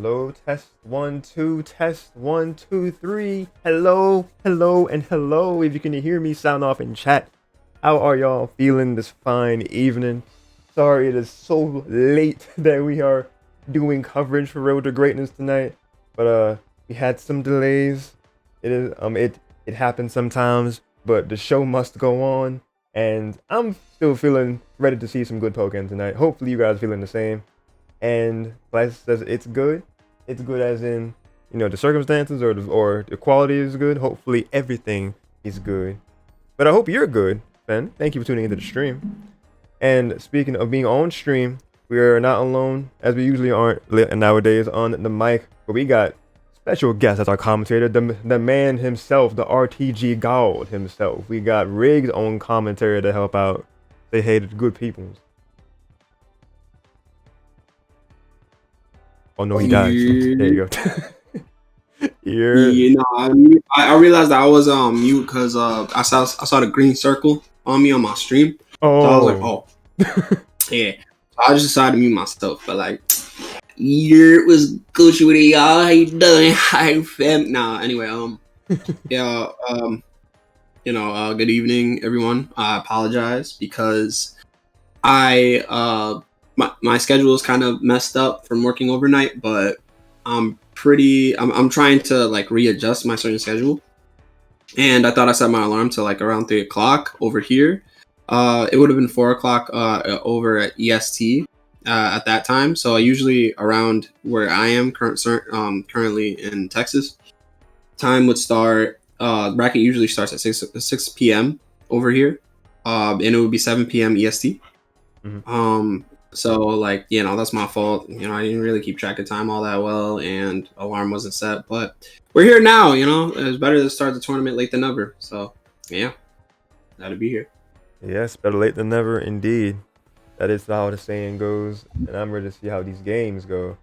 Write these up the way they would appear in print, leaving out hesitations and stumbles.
Hello, test one, two, test one, two, three. Hello, hello, and hello. If you can hear me, sound off in chat. How are y'all feeling this fine evening? Sorry it is so late that we are doing coverage for Road to Greatness tonight, but we had some delays. It happens sometimes, but the show must go on, and I'm still feeling ready to see some good Pokken tonight. Hopefully, you guys are feeling the same. And Blaze says it's good. It's good as in, you know, the circumstances or the quality is good. Hopefully everything is good. But I hope you're good, Ben. Thank you for tuning into the stream. And speaking of being on stream, we are not alone, as we usually aren't nowadays on the mic, but we got special guest as our commentator, the man himself, the RTG God himself. We got Rigz on commentary to help out. Say hey to the good peoples. Oh no, he died. There you go. You know, I realized I was on mute because I saw the green circle on me on my stream. Oh. So I was like, oh, yeah. So I just decided to mute myself. But like, it was Gucci with it, y'all. How you doing? Hi, fam. Nah. Anyway, yeah. Good evening, everyone. I apologize because my schedule is kind of messed up from working overnight, but I'm trying to like readjust my certain schedule. And I thought I set my alarm to like around 3 o'clock over here. It would have been 4 o'clock over at EST at that time. So I usually around where I am currently in Texas, time would start. Bracket usually starts at 6 p.m. over here, and it would be 7 p.m. EST. Mm-hmm. So like, that's my fault. I didn't really keep track of time all that well, and alarm wasn't set. But we're here now. It's better to start the tournament late than never. So yeah, glad to be here. Yes, better late than never, indeed. That is how the saying goes, and I'm ready to see how these games go.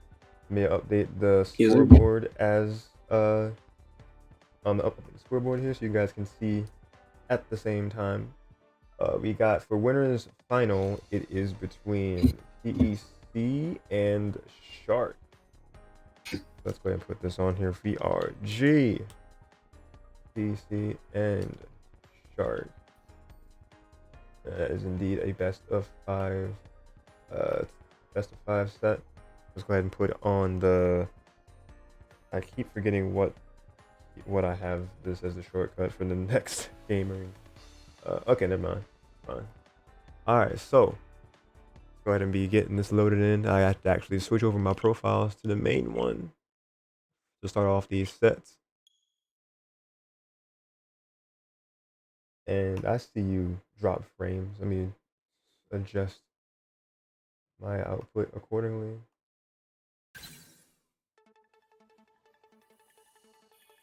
May I update the scoreboard as on the scoreboard here, so you guys can see at the same time. We got for winners final, it is between TEC and Shark. Let's go ahead and put this on here. VRG, TEC and Shark. That is indeed a best of five set. Let's go ahead and put on the. I keep forgetting what I have this as the shortcut for the next gaming. Okay, never mind. Fine. Alright, so go ahead and be getting this loaded in. I have to actually switch over my profiles to the main one to start off these sets. And I see you drop frames. Let me adjust my output accordingly.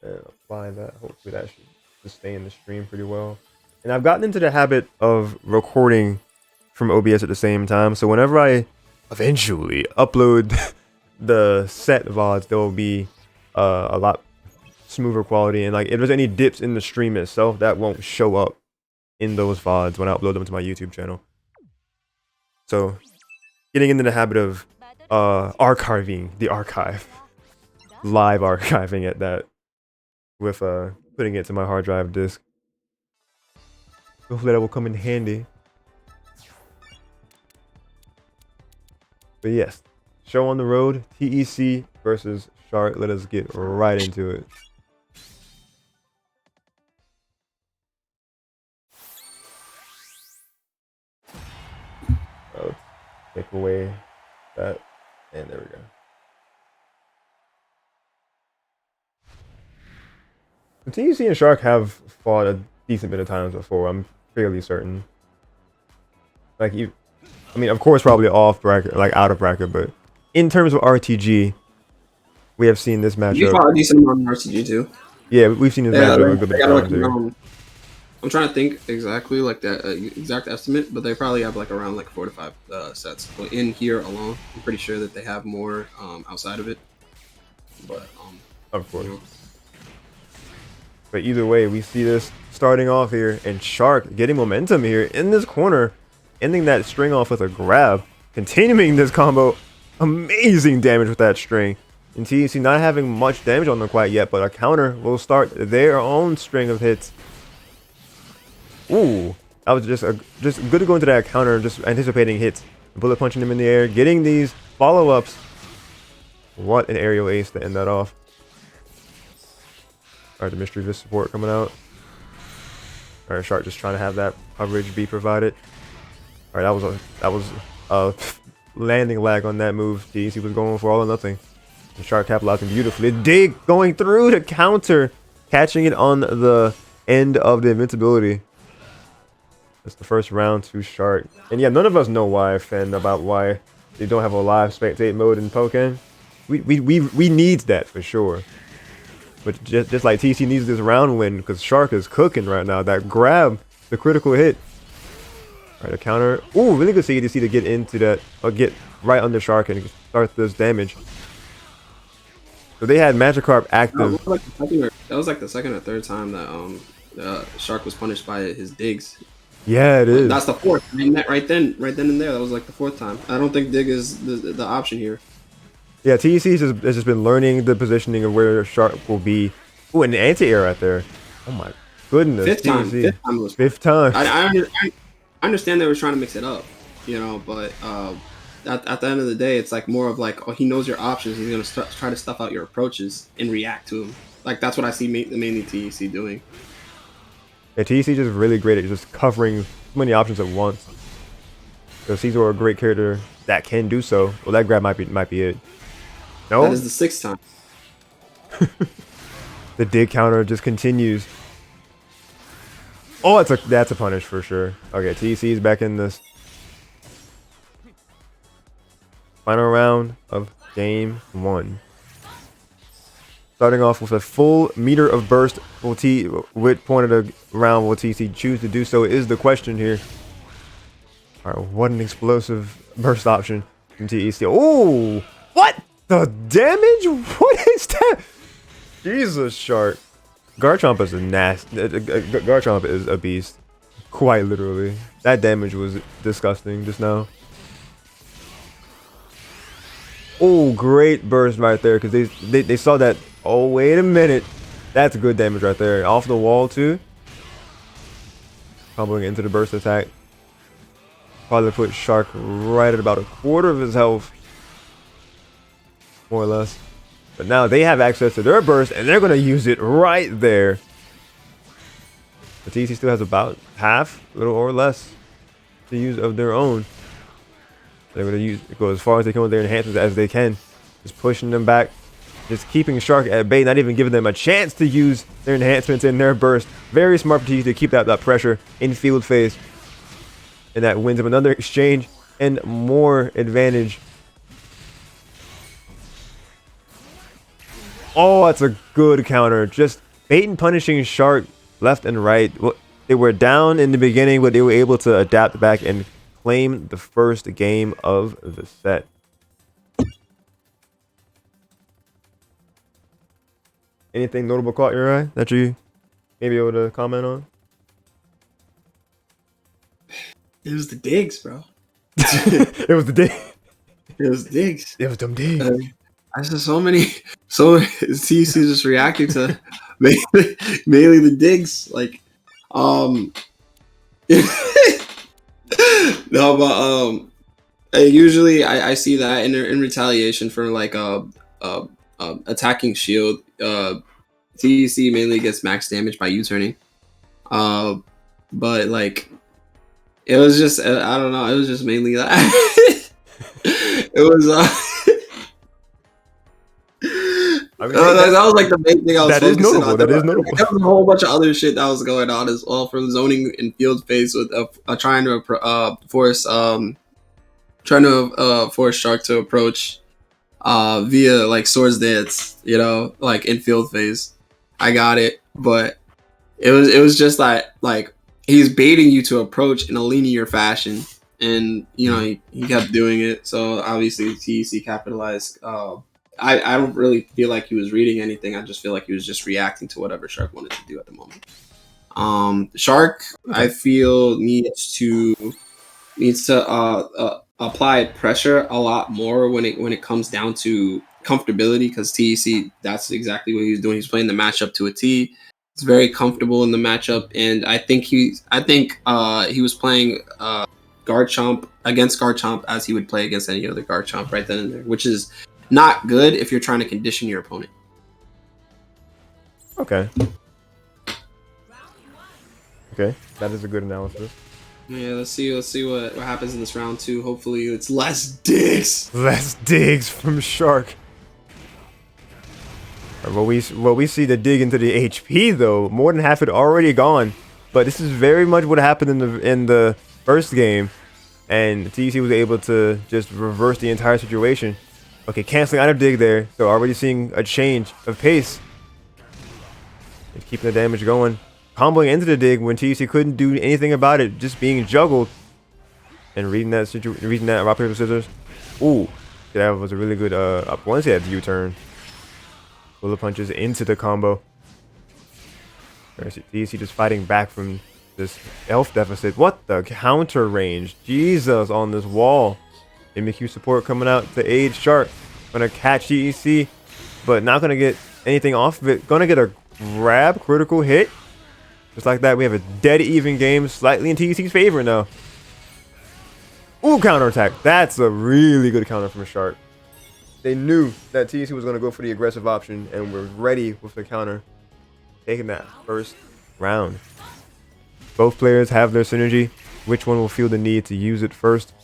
And apply that. Hopefully that should sustain the stream pretty well. And I've gotten into the habit of recording from OBS at the same time. So whenever I eventually upload the set VODs, there will be a lot smoother quality. And like if there's any dips in the stream itself, that won't show up in those VODs when I upload them to my YouTube channel. So getting into the habit of archiving the archive. Live archiving at that. With putting it to my hard drive disk. Hopefully that will come in handy. But yes, show on the road, TEC versus Shark. Let us get right into it. Oh, take away that, and there we go. TEC and Shark have fought a decent bit of times before. I'm fairly certain. Like of course, probably off bracket, like out of bracket, but in terms of RTG, we have seen this matchup. You fought a decent amount of RTG too. Yeah, we've seen this matchup a good bit of times here. I'm trying to think exactly like that exact estimate, but they probably have like around like 4 to 5 sets in here alone. I'm pretty sure that they have more outside of it, but of course. But either way, we see this starting off here, and Shark getting momentum here in this corner, ending that string off with a grab, continuing this combo. Amazing damage with that string. And TEC not having much damage on them quite yet, but a counter will start their own string of hits. Ooh, that was just good to go into that counter, just anticipating hits, bullet punching them in the air, getting these follow-ups. What an aerial ace to end that off. All right, the mystery vis support coming out. All right, Shark just trying to have that coverage be provided. All right, that was a landing lag on that move. TEC was going for all or nothing. The Shark capitalizing beautifully. Dig going through to counter, catching it on the end of the invincibility. That's the first round to Shark. And yeah, none of us know why, Finn, about why they don't have a live spectate mode in Pokken. We need that for sure. But just like TC needs this round win, because Shark is cooking right now. That grab, the critical hit. All right, a counter. Ooh, really good CDC to get into that, or get right under Shark and start this damage. So they had Magikarp active. That was like the second or third time that Shark was punished by his digs. Yeah, it is. That's the fourth. I mean, right then and there, that was like the fourth time. I don't think dig is the option here. Yeah, TEC has just been learning the positioning of where Shark will be. Ooh, an anti-air right there. Oh my goodness. Fifth time. Fifth time. I understand they were trying to mix it up, you know, but at the end of the day, it's like more of like, oh, he knows your options. He's going to try to stuff out your approaches and react to them. Like, that's what I see mainly TEC doing. Yeah, TEC just really great at just covering so many options at once. So Caesar a great character that can do so. Well, that grab might be it. No? That is the sixth time. The dig counter just continues. Oh, that's a punish for sure. Okay, TEC is back in this final round of game 1. Starting off with a full meter of burst. With point of the round will TC choose to do so is the question here. All right, what an explosive burst option from TEC. Oh, what the damage? What is that? Jesus, Shark. Garchomp is a nasty. Garchomp is a beast, quite literally. That damage was disgusting just now. Oh, great burst right there, because they saw that. Oh, wait a minute. That's good damage right there. Off the wall, too. Tumbling into the burst attack. Probably put Shark right at about a quarter of his health. More or less. But now they have access to their burst, and they're going to use it right there. The TC still has about half, a little or less, to use of their own. They're going to go as far as they can with their enhancements as they can. Just pushing them back. Just keeping Shark at bay, not even giving them a chance to use their enhancements in their burst. Very smart for TC to keep that pressure in field phase. And that wins them another exchange and more advantage. Oh, that's a good counter. Just bait and punishing Shark left and right. They were down in the beginning, but they were able to adapt back and claim the first game of the set. Anything notable caught your eye that you may be able to comment on? It was the digs, bro. It was the dig. It was digs. It was them digs. I saw so many TC just reacting to mainly the digs. Like, no, but usually I see that in retaliation for like attacking shield. TC mainly gets max damage by U-turning. But like, it was just I don't know. It was just mainly that. It was. I mean, that was like the main thing I was focusing on. That is notable. There was a whole bunch of other shit that was going on as well, from zoning in field phase with trying to force Shark to approach via like swords dance, you know, like in field phase. I got it, but it was just like he's baiting you to approach in a linear fashion, and you know he kept doing it. So obviously TEC capitalized. I don't really feel like he was reading anything. I just feel like he was just reacting to whatever Shark wanted to do at the moment. Shark, I feel needs to apply pressure a lot more when it comes down to comfortability because TEC, that's exactly what he was doing. He's playing the matchup to a T. He's very comfortable in the matchup, and I think he was playing Garchomp against Garchomp as he would play against any other Garchomp right then and there, which is not good if you're trying to condition your opponent. Okay. Okay, that is a good analysis. Yeah, let's see what happens in this round 2. Hopefully it's less digs. Less digs from Shark. What we see the dig into the HP though, more than half it already gone. But this is very much what happened in the first game, and TEC was able to just reverse the entire situation. Okay, canceling out of dig there, so already seeing a change of pace. And keeping the damage going. Comboing into the dig when TEC couldn't do anything about it, just being juggled. And reading that rock, paper, scissors. Ooh, that was a really good once he had the U-turn. Bullet punches into the combo. TEC just fighting back from this health deficit. What the counter range? Jesus on this wall. MQ support coming out to aid Shark. Gonna catch TEC, but not gonna get anything off of it. Gonna get a grab, critical hit. Just like that, we have a dead even game, slightly in TEC's favor now. Ooh, counterattack. That's a really good counter from Shark. They knew that TEC was going to go for the aggressive option and were ready with the counter. Taking that first round. Both players have their synergy. Which one will feel the need to use it first?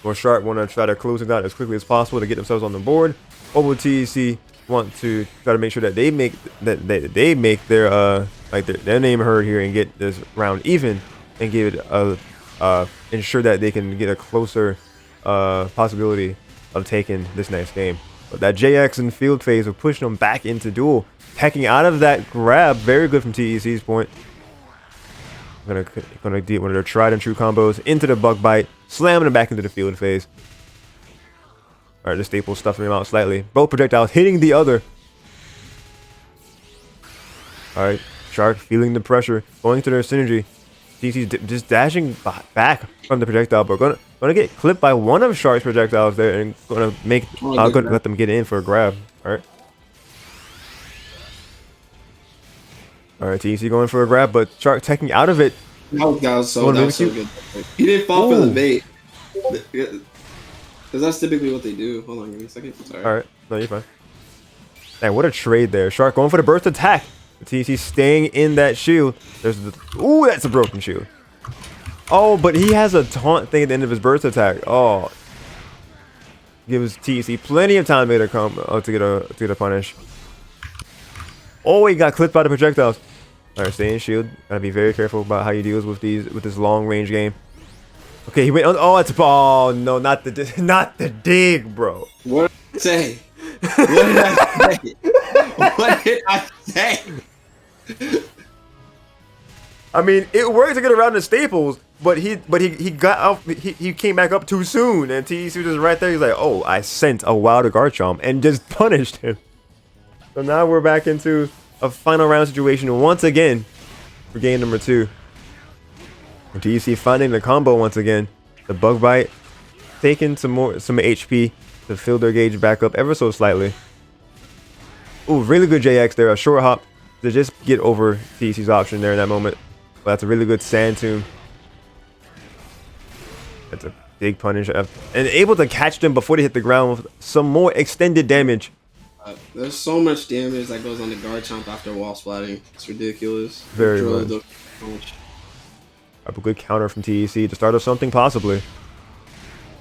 Will Shark want to try to close it out as quickly as possible to get themselves on the board? Or will TEC want to try to make sure that they make their name heard here and get this round even and give it ensure that they can get a closer possibility of taking this next game. But that JX and field phase of pushing them back into duel, hacking out of that grab, very good from TEC's point. Gonna do one of their tried and true combos into the bug bite, slamming them back into the field phase. All right, the staple stuffing him out slightly. Both projectiles hitting the other. All right, Shark feeling the pressure, going to their synergy. TEC just dashing back from the projectile, but gonna get clipped by one of Shark's projectiles there, and gonna let them get in for a grab. All right, TEC going for a grab, but Shark taking out of it. That was so good. He didn't fall for the bait. Because that's typically what they do. Hold on, give me a second. Sorry. All right, no, you're fine. Man, what a trade there. Shark going for the burst attack. TEC staying in that shield. There's the that's a broken shield. Oh, but he has a taunt thing at the end of his burst attack. Oh, gives TEC plenty of time to get a punish. Oh, he got clipped by the projectiles. All right, stay in shield. Gotta be very careful about how he deals with this long range game. Okay, he went on. Oh, no, not the dig, bro. What did I say? What did I say? What did I say? I mean, it worked to get around the staples, but he got up. He came back up too soon, and TEC was just right there. He's like, "Oh, I sent a wild Garchomp and just punished him." So now we're back into a final round situation once again for game number 2. And TEC finding the combo once again. The bug bite, taking some HP to fill their gauge back up ever so slightly. Ooh, really good JX there. A short hop to just get over TEC's option there in that moment. But that's a really good sand tomb. That's a big punish. And able to catch them before they hit the ground with some more extended damage. There's so much damage that goes on the Garchomp after wall splatting. It's ridiculous. Very much. A good counter from TEC to start off something possibly.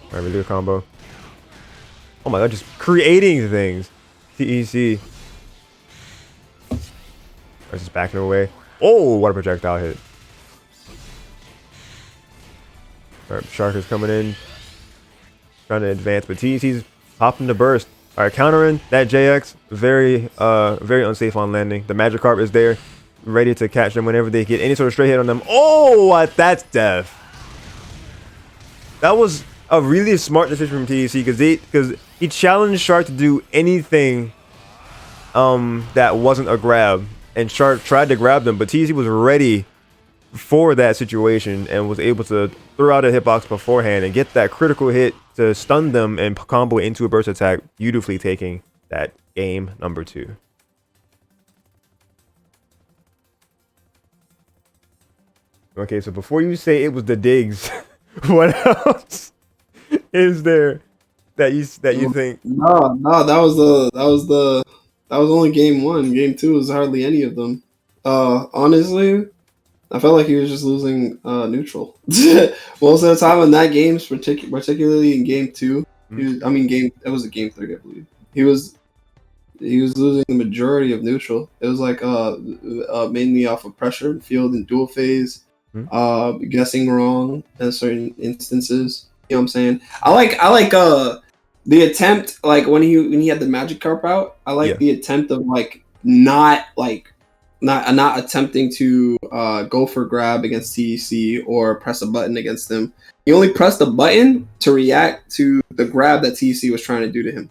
Alright, really good combo. Oh my god, just creating things. TEC. Just backing away. Oh, what a projectile hit. Alright, Shark is coming in. Trying to advance, but TEC's popping the burst. Alright, countering that JX. Very unsafe on landing. The Magikarp is there, ready to catch them whenever they get any sort of straight hit on them. Oh, what? That's death. That was a really smart decision from TEC because he challenged Shark to do anything that wasn't a grab. And Shark tried to grab them, but TEC was ready for that situation and was able to throw out a hitbox beforehand and get that critical hit to stun them and combo into a burst attack, beautifully taking that game number 2. Okay, so before you say it was the digs, what else is there that you think? No, that was only game 1. Game 2 was hardly any of them. Honestly, I felt like he was just losing neutral most of the time in that game, particularly in game 2. It was a game 3, I believe. He was losing the majority of neutral. It was like mainly off of pressure in field and dual phase, guessing wrong in certain instances. You know what I'm saying? I like the attempt, like when he had the magic carp out. I like the attempt of not attempting to go for grab against TEC or press a button against them. He only pressed the button to react to the grab that TEC was trying to do to him.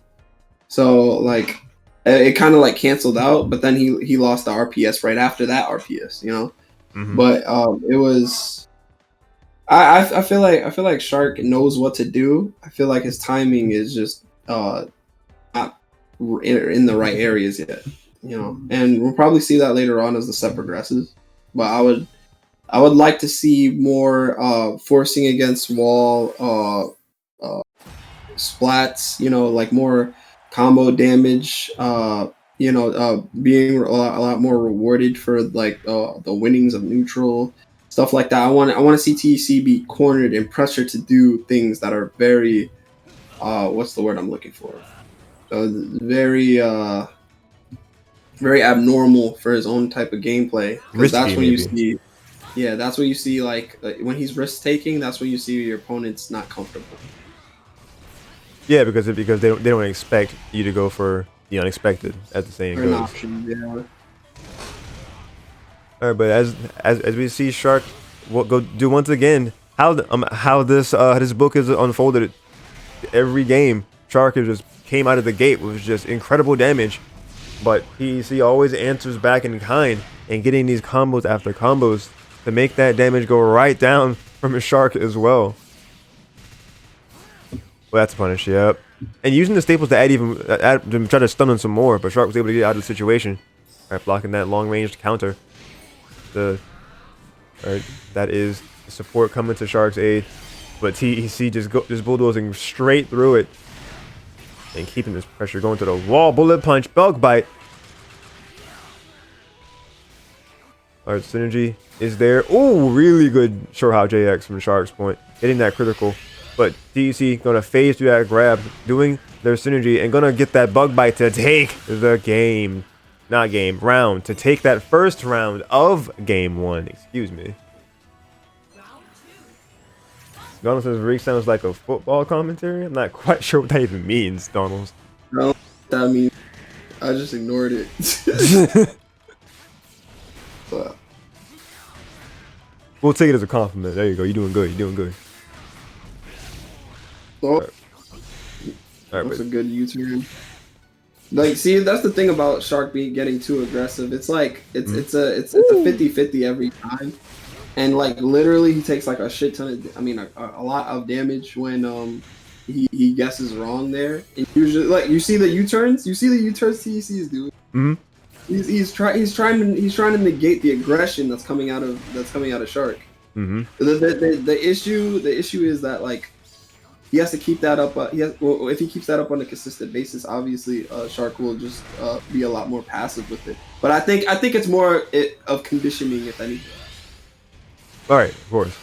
So like it kind of like canceled out, but then he lost the RPS right after that RPS, you know. But it was I feel like Shark knows what to do. I feel like his timing is just not in the right areas yet, you know. And we'll probably see that later on as the set progresses. But I would like to see more forcing against wall splats, you know, like more combo damage, being a lot more rewarded for like the winnings of neutral, stuff like that. I want to see TEC be cornered and pressured to do things that are very what's the word I'm looking for? Very very abnormal for his own type of gameplay. Because that's when you see, that's what you see. Like when he's risk taking, that's when you see your opponent's not comfortable. Yeah, because they don't expect you to go for the unexpected, as the saying goes. An option, yeah. All right, but as we see Shark go do once again, how this book is unfolded every game. Shark just came out of the gate with just incredible damage, but he always answers back in kind and getting these combos after combos to make that damage go right down from his Shark as well. Well, that's a punish, yep. And using the staples to to try to stun him some more, but Shark was able to get out of the situation. All right, blocking that long-range counter. That is support coming to Shark's aid, but TEC just bulldozing straight through it and keeping this pressure going to the wall. Bullet punch, bug bite. All right, synergy is there. Oh, really good short hop JX from Shark's point, hitting that critical. But TEC gonna phase through that grab, doing their synergy, and gonna get that bug bite to take the round, to take that first round of game 1. Excuse me. Donald says Rigz sounds like a football commentary. I'm not quite sure what that even means, Donald. No, that means I just ignored it. But we'll take it as a compliment. There you go. You're doing good. You're doing good. Oh, that's a good U-turn. Like, see, that's the thing about Shark getting too aggressive. It's like it's a 50-50 every time, and like literally he takes like a shit ton of, a lot of damage when he guesses wrong there. And usually, like you see the U-turns TEC is doing. He's trying to negate the aggression that's coming out of Shark. The issue is that like he has to keep that up. If he keeps that up on a consistent basis, obviously Shark will just be a lot more passive with it. But I think it's more of conditioning, if anything. All right, of course.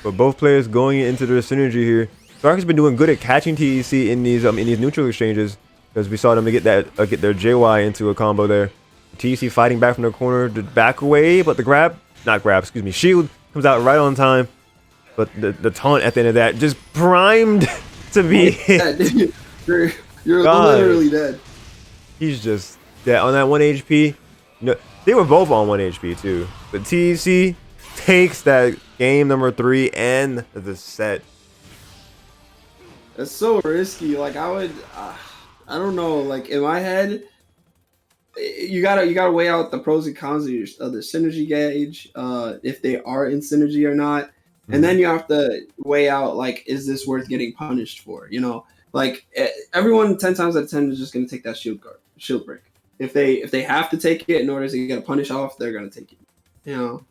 But both players going into their synergy here. Shark has been doing good at catching TEC in these neutral exchanges, because we saw them get their JY into a combo there. TEC fighting back from the corner to back away, but the shield comes out right on time. But the taunt at the end of that just primed to be hit. You're literally dead. He's just dead on that 1 HP. No, they were both on 1 HP too. But TEC takes that game number 3 and the set. It's so risky. Like I don't know. Like in my head, you gotta weigh out the pros and cons of the synergy gauge, if they are in synergy or not, and Mhm. then you have to weigh out like, is this worth getting punished for? Like everyone 10 times out of 10 is just gonna take that shield break. If they have to take it in order to get a punish off, they're gonna take it. You know,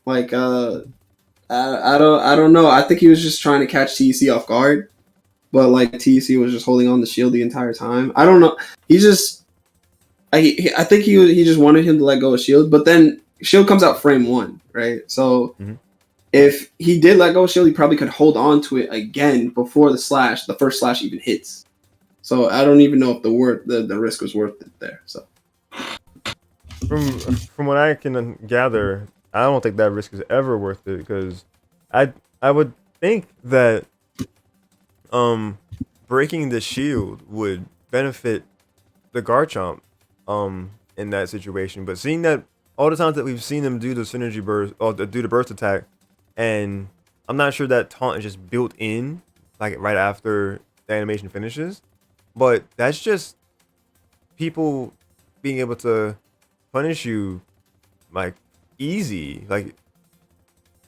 like I don't know. I think he was just trying to catch TEC off guard, but like TEC was just holding on the shield the entire time. I don't know. He just I think he just wanted him to let go of shield, but then shield comes out frame one, right? So Mhm. if he did let go of shield, he probably could hold on to it again before the first slash even hits. So I don't even know if the risk was worth it there. So From what I can gather, I don't think that risk is ever worth it because I would think that um breaking the shield would benefit the Garchomp in that situation. But seeing that all the times that we've seen him do the synergy burst or do the burst attack, and I'm not sure that taunt is just built in like right after the animation finishes, but that's just people being able to punish you like easy. Like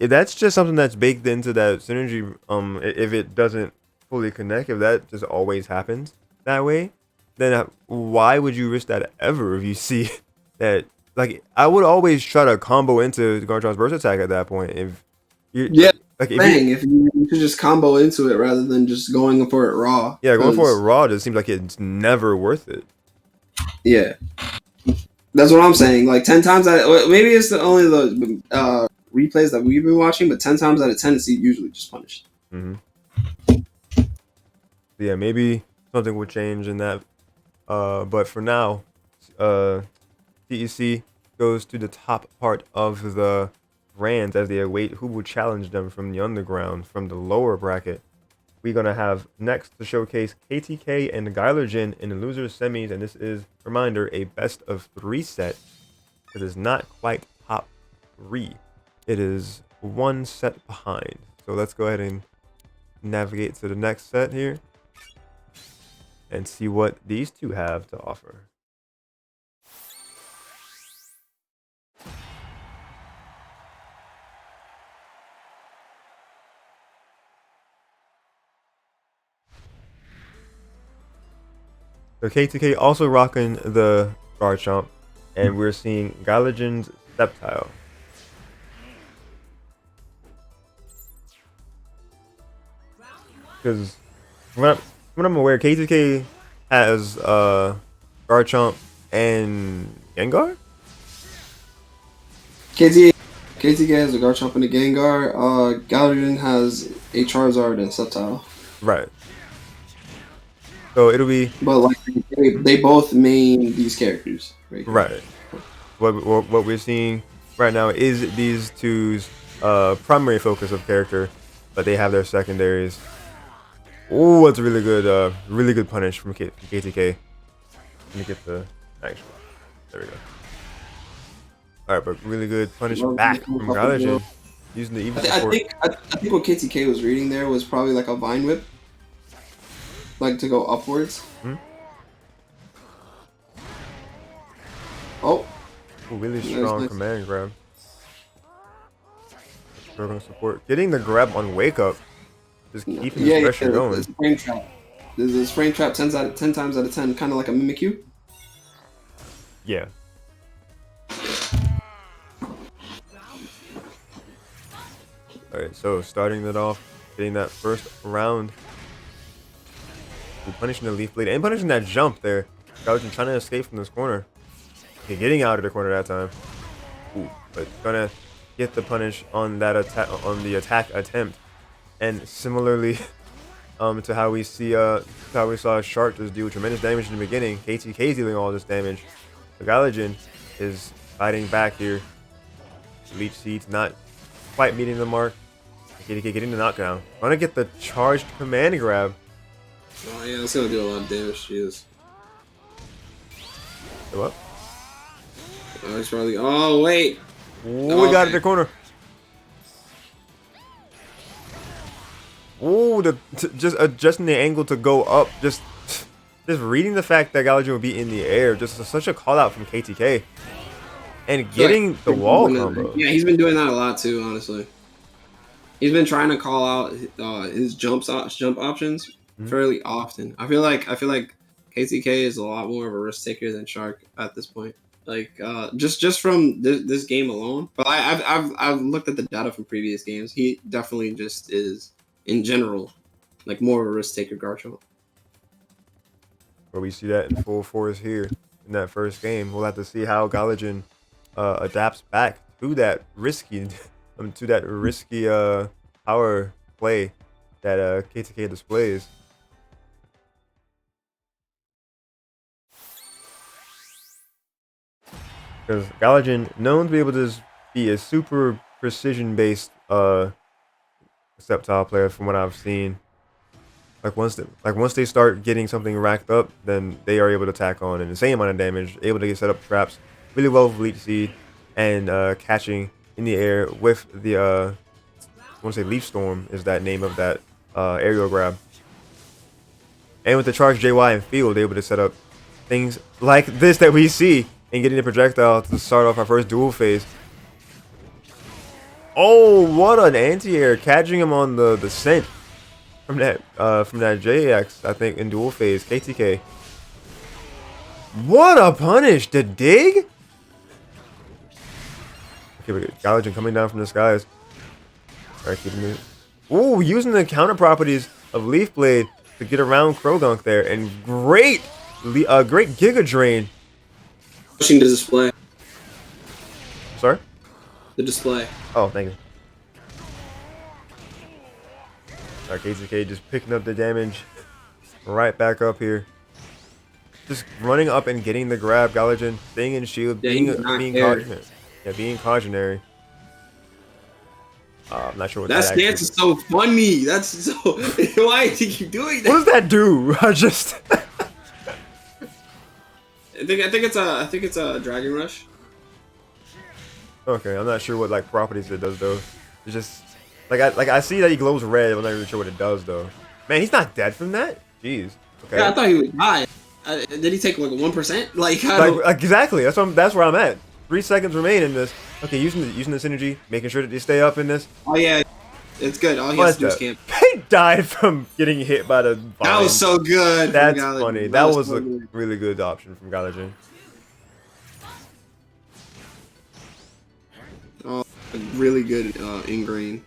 if that's just something that's baked into that synergy, if it doesn't fully connect, if that just always happens that way, then why would you risk that ever if you see that? Like I would always try to combo into Garchom's burst attack at that point. If you yeah, like if you dang, if you could just combo into it rather than just going for it raw, yeah, going for it because raw just seems like it's never worth it. yeah, that's what I'm saying. Like 10 times maybe it's only the replays that we've been watching, but 10 times out of 10, it's usually just punished. Hmm. Yeah, maybe something would change in that. But for now, TEC goes to the top part of the brands as they await who will challenge them from the underground, from the lower bracket. We're going to have next to showcase KTK and Gylergin in the losers semis, and this is, reminder, a best of 3 set. It is not quite top 3. It is 1 set behind. So let's go ahead and navigate to the next set here and see what these two have to offer. So KTK also rocking the Garchomp, and we're seeing Gylergin's Sceptile. Because when I'm aware, KTK has Garchomp and Gengar? KTK has a Garchomp and a Gengar. Gylergin has a Charizard and Sceptile. Right. So it'll be But like they both main these characters. right. What we're seeing right now is these two's primary focus of character, but they have their secondaries. Oh, that's a really good punish from KTK. Let me get the actual. There we go. All right, but really good punish back from Gylergin using the even support. I think what KTK was reading there was probably like a Vine Whip, like to go upwards. Hmm? Oh, Ooh, really strong command grab. Struggling support. Getting the grab on wake up. Just keeping the pressure going. It's a frame trap. This frame trap 10 times out of 10, kind of like a Mimikyu. Yeah. Alright, so starting that off, getting that first round. Ooh, punishing the Leaf Blade and punishing that jump there. Gylergin trying to escape from this corner. Okay, getting out of the corner that time. Ooh, but gonna get the punish on that attack, on the attack attempt. And similarly to how we saw Shark just do tremendous damage in the beginning, KTK is dealing all this damage. The Gylergin is fighting back here. Leech Seeds not quite meeting the mark. KTK getting the knockdown. Gonna get the charged command grab. Oh yeah, that's gonna do a lot of damage. Jeez. Go up. Oh, he's probably. Oh wait. Ooh, we got it in the corner. Ooh, just adjusting the angle to go up. Just just reading the fact that Gylergin would be in the air, just such a call out from KTK. And getting the wall combo. Yeah, he's been doing that a lot too, honestly. He's been trying to call out his jump options fairly often. I feel like KTK is a lot more of a risk taker than Shark at this point. Like just from this game alone. But I've looked at the data from previous games. He definitely just is in general like more of a risk taker Garchomp. But we see that in full force here in that first game. We'll have to see how Gylergin adapts back to that risky power play that KTK displays. Because Gylergin known to be able to be a super precision based Sceptile player from what I've seen. Like once they start getting something racked up, then they are able to tack on an insane amount of damage, able to get set up traps really well with Leech Seed and catching in the air with the I want to say Leaf Storm is that name of that aerial grab. And with the Charge JY and Field, able to set up things like this that we see and getting the projectile to start off our first duel phase. Oh, what an anti-air, catching him on the scent from that JX, I think, in duel phase. KTK. What a punish! The dig? Okay, we got Gylergin coming down from the skies. Alright, keeping it. Ooh, using the counter properties of Leaf Blade to get around Krogunk there, and great Giga Drain. Pushing the display. Sorry? The display. Oh, thank you. Alright, KTK just picking up the damage right back up here. Just running up and getting the grab. Gylergin staying in shield, being cautionary. Yeah, being cautionary. I'm not sure what that stance is so funny. That's so. Why do you keep doing that? What does that do? I just. I think it's a Dragon Rush. Okay, I'm not sure what like properties it does though. It's just like I see that he glows red. I'm not even sure what it does though. Man, he's not dead from that. Jeez. Okay. Yeah, I thought he would die. Did he take like 1%? Like exactly. That's where I'm at. 3 seconds remain in this. Okay, using this energy, making sure that they stay up in this. Oh yeah, it's good. All he has to do is camp. He died from getting hit by the vine. That was so good. That's funny. That was a really good option from Gylergin. Oh, really good ingrain.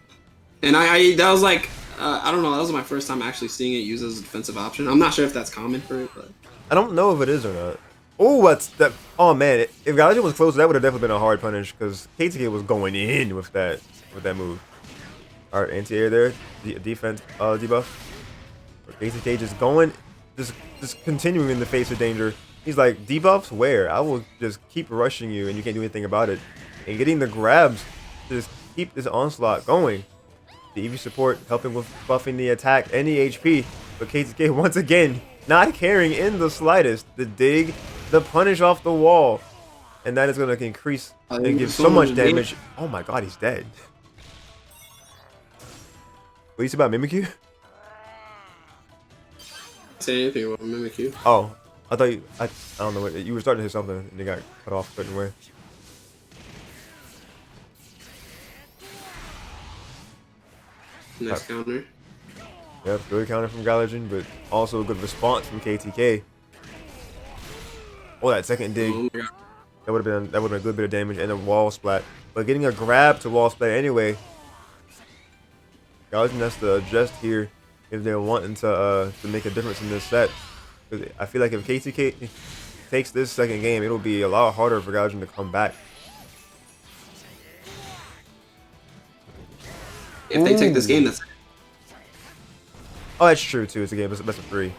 And that was like I don't know. That was my first time actually seeing it used as a defensive option. I'm not sure if that's common for it, but I don't know if it is or not. Oh, what's that? Oh man, if Gylergin was close, that would have definitely been a hard punish because KTK was going in with that move. All right, anti-air there, defense debuff. KTK just going, just continuing in the face of danger. He's like, debuffs where? I will just keep rushing you, and you can't do anything about it. And getting the grabs to just keep this onslaught going. The EV support helping with buffing the attack and the HP, but KTK once again not caring in the slightest. The dig, the punish off the wall, and that is going to increase and give so much damage. Oh my god, he's dead. What you say about Mimikyu? Say anything about Mimikyu. Oh, I thought I don't know what you were starting to hit something and you got cut off a certain way. Nice counter. Yep, good counter from Gylergin, but also a good response from KTK. Oh, that second dig. Oh my god. That would have been a good bit of damage and a wall splat. But getting a grab to wall splat anyway. Gylergin has to adjust here if they're wanting to make a difference in this set. I feel like if KTK takes this second game, it'll be a lot harder for Gylergin to come back. If they take this game, that's. Oh, that's true too. It's a game. It's best of 3.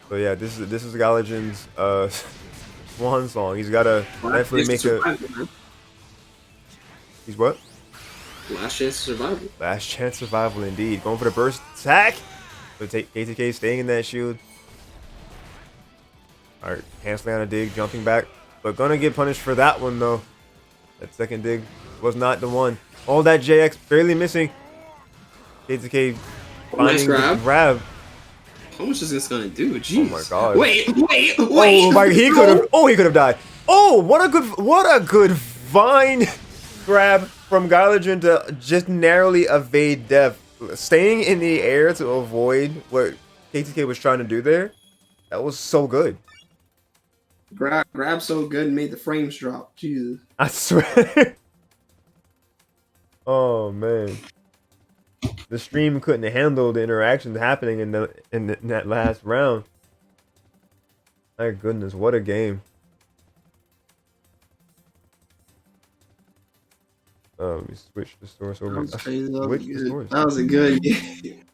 So yeah, this is Gylergin's swan song. He's gotta definitely make a. He's what? Last chance survival. Last chance survival indeed. Going for the burst attack. But KTK staying in that shield. Alright, canceling on a dig, jumping back. But gonna get punished for that one though. That second dig was not the one. All that JX barely missing. KTK finding the grab. How much is this gonna do? Jeez. Oh my god. Wait. Oh my, he could have. Oh, he could have died. Oh, what a good vine grab from Gylergin to just narrowly evade death, staying in the air to avoid what KTK was trying to do there. That was so good. Grab so good and made the frames drop. Jesus. I swear. Oh man. The stream couldn't handle the interactions happening in that last round. My goodness, what a game. Let me switch the source over. That was a good game.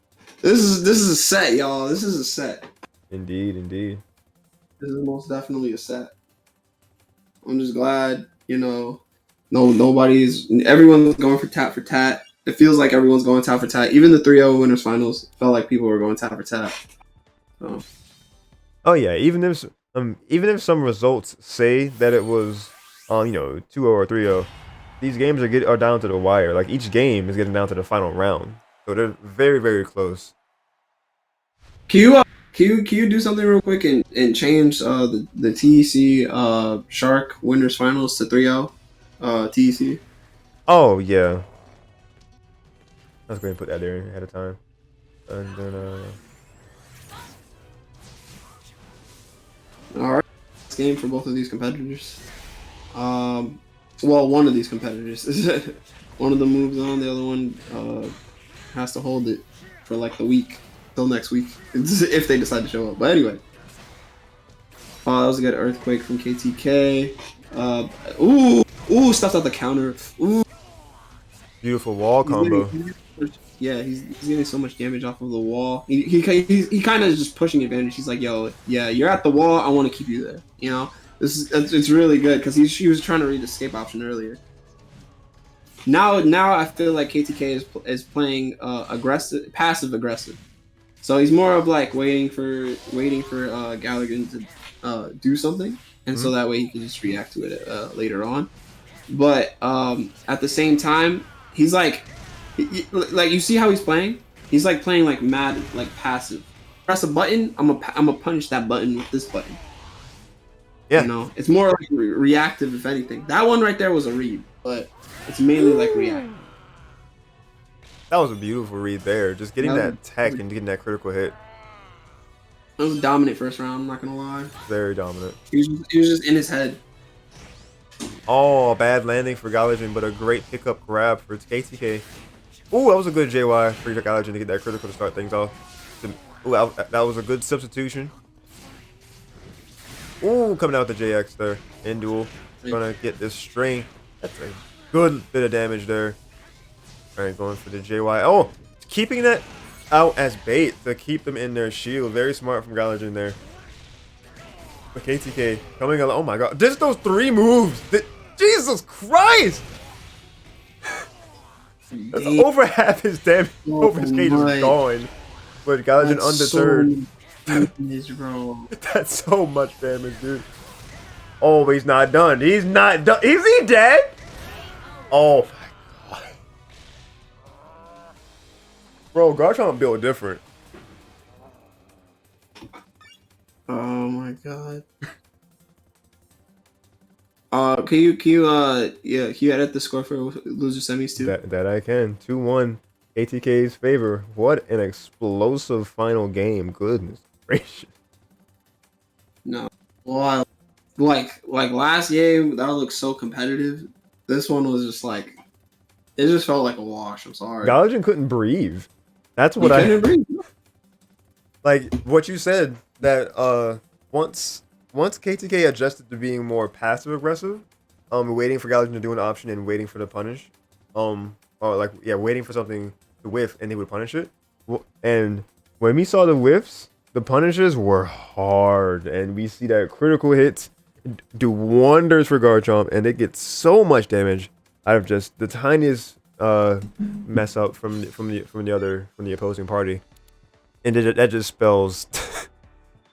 This is a set, y'all. This is a set. Indeed, indeed. This is most definitely a set. I'm just glad, you know, everyone's going for tat. It feels like everyone's going tat for tat. Even the 3-0 winners finals felt like people were going tat for tat. So. Oh yeah, even if some results say that it was 2-0 or 3-0, these games are down to the wire. Like each game is getting down to the final round. So they're very, very close. Can you do something real quick and change the TEC Shark winners finals to 3-0 TEC? Oh yeah. I was going to put that there ahead of time. And then all right. This game for both of these competitors. Well, one of these competitors. One of them moves on, the other one has to hold it for like the week till next week if they decide to show up. But anyway, that was a good earthquake from KTK. Ooh, stuffed out the counter. Ooh, beautiful wall combo. He's getting so much damage off of the wall. He kind of is just pushing advantage. He's like, yo, yeah, you're at the wall. I want to keep you there. You know, it's really good because he was trying to read the escape option earlier. Now I feel like KTK is playing passive aggressive. So he's more of like waiting for Gylergin to do something, and so that way he can just react to it later on. But at the same time, he's like you see how he's playing? He's like playing like mad, like passive. Press a button, I'm gonna punish that button with this button. Yeah, you know, it's more like reactive if anything. That one right there was a read, but it's mainly like reactive. That was a beautiful read there. Just getting that tech and getting that critical hit. It was a dominant first round, I'm not gonna lie. Very dominant. He was just in his head. Oh, bad landing for Gylergin, but a great pickup grab for KTK. Ooh, that was a good JY for Gylergin to get that critical to start things off. Ooh, that was a good substitution. Ooh, coming out with the JX there. In duel. Gonna get this string. That's a good bit of damage there. Alright, going for the JY. Oh, keeping that out as bait to keep them in their shield. Very smart from Gylergin there. But KTK coming along. Oh my god. Just those 3 moves. Jesus Christ! That's over half his damage. Over his cage is gone. But Gylergin undeterred. Damage, bro. That's so much damage, dude. Oh, he's not done. He's not done. Is he dead? Oh my god. Bro, Garchomp built different. Oh my god. Can you edit the score for loser semis too? That I can. 2-1 KTK's favor. What an explosive final game. Goodness gracious. No. Well, like last game that looked so competitive. This one was just like it just felt like a wash. I'm sorry. Gylergin couldn't breathe. That's what like what you said that once KTK adjusted to being more passive aggressive, waiting for Gylergin to do an option and waiting for the punish, or like waiting for something to whiff and they would punish it. And when we saw the whiffs, the punishes were hard, and we see that critical hits do wonders for Garchomp, and they get so much damage out of just the tiniest mess up from the opposing party, and that just spells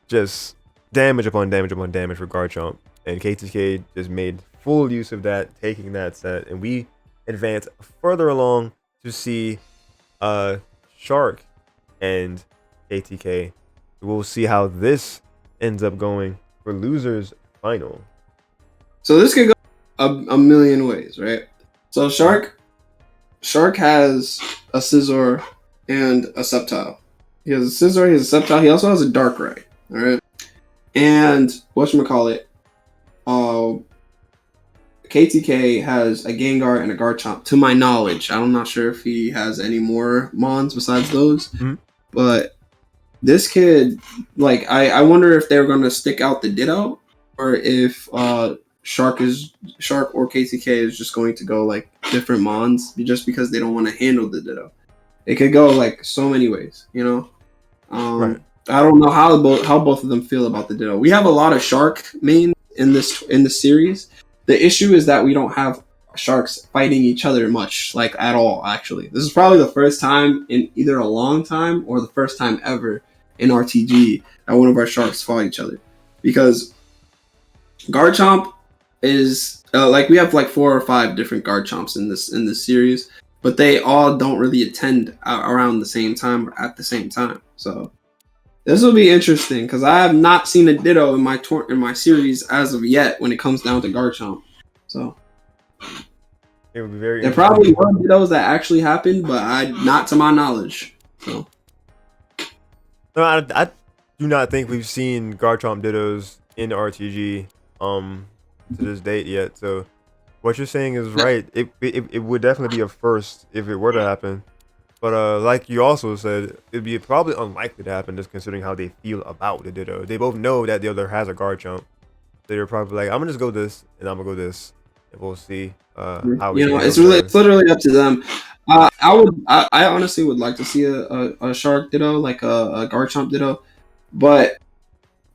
just damage upon damage upon damage for Garchomp, and KTK just made full use of that, taking that set, and we advance further along to see Shark and KTK We'll see how this ends up going for losers final. So this could go a million ways, right? So Shark has a Scizor and a Sceptile. He has a Scizor, he has a Sceptile, he also has a Darkrai. Alright. And whatchamacallit, KTK has a Gengar and a Garchomp, to my knowledge. I'm not sure if he has any more Mons besides those. Mm-hmm. But this kid, like, I wonder if they're gonna stick out the Ditto, or if Shark or KTK is just going to go like different Mons just because they don't want to handle the Ditto. It could go like so many ways, you know. Right. I don't know how both of them feel about the Ditto. We have a lot of Shark main in this series. The issue is that we don't have Sharks fighting each other much, like at all. Actually, this is probably the first time in either a long time or the first time ever in RTG that one of our Sharks fought each other, because Garchomp is like, we have like 4 or 5 different Garchomps in this series, but they all don't really attend around the same time or at the same time. So this will be interesting because I have not seen a Ditto in my series as of yet when it comes down to Garchomp. So it would be very. There probably were Dittos that actually happened, but not to my knowledge. So No, I do not think we've seen Garchomp Dittos in RTG to this date yet. So what you're saying is right. It would definitely be a first if it were to happen. But like you also said, it'd be probably unlikely to happen just considering how they feel about the Ditto. They both know that the other has a Garchomp. They're probably like, I'm gonna just go this and I'm gonna go this, and we'll see how we. It's literally up to them. I honestly would like to see a Shark Ditto, like a Garchomp Ditto, but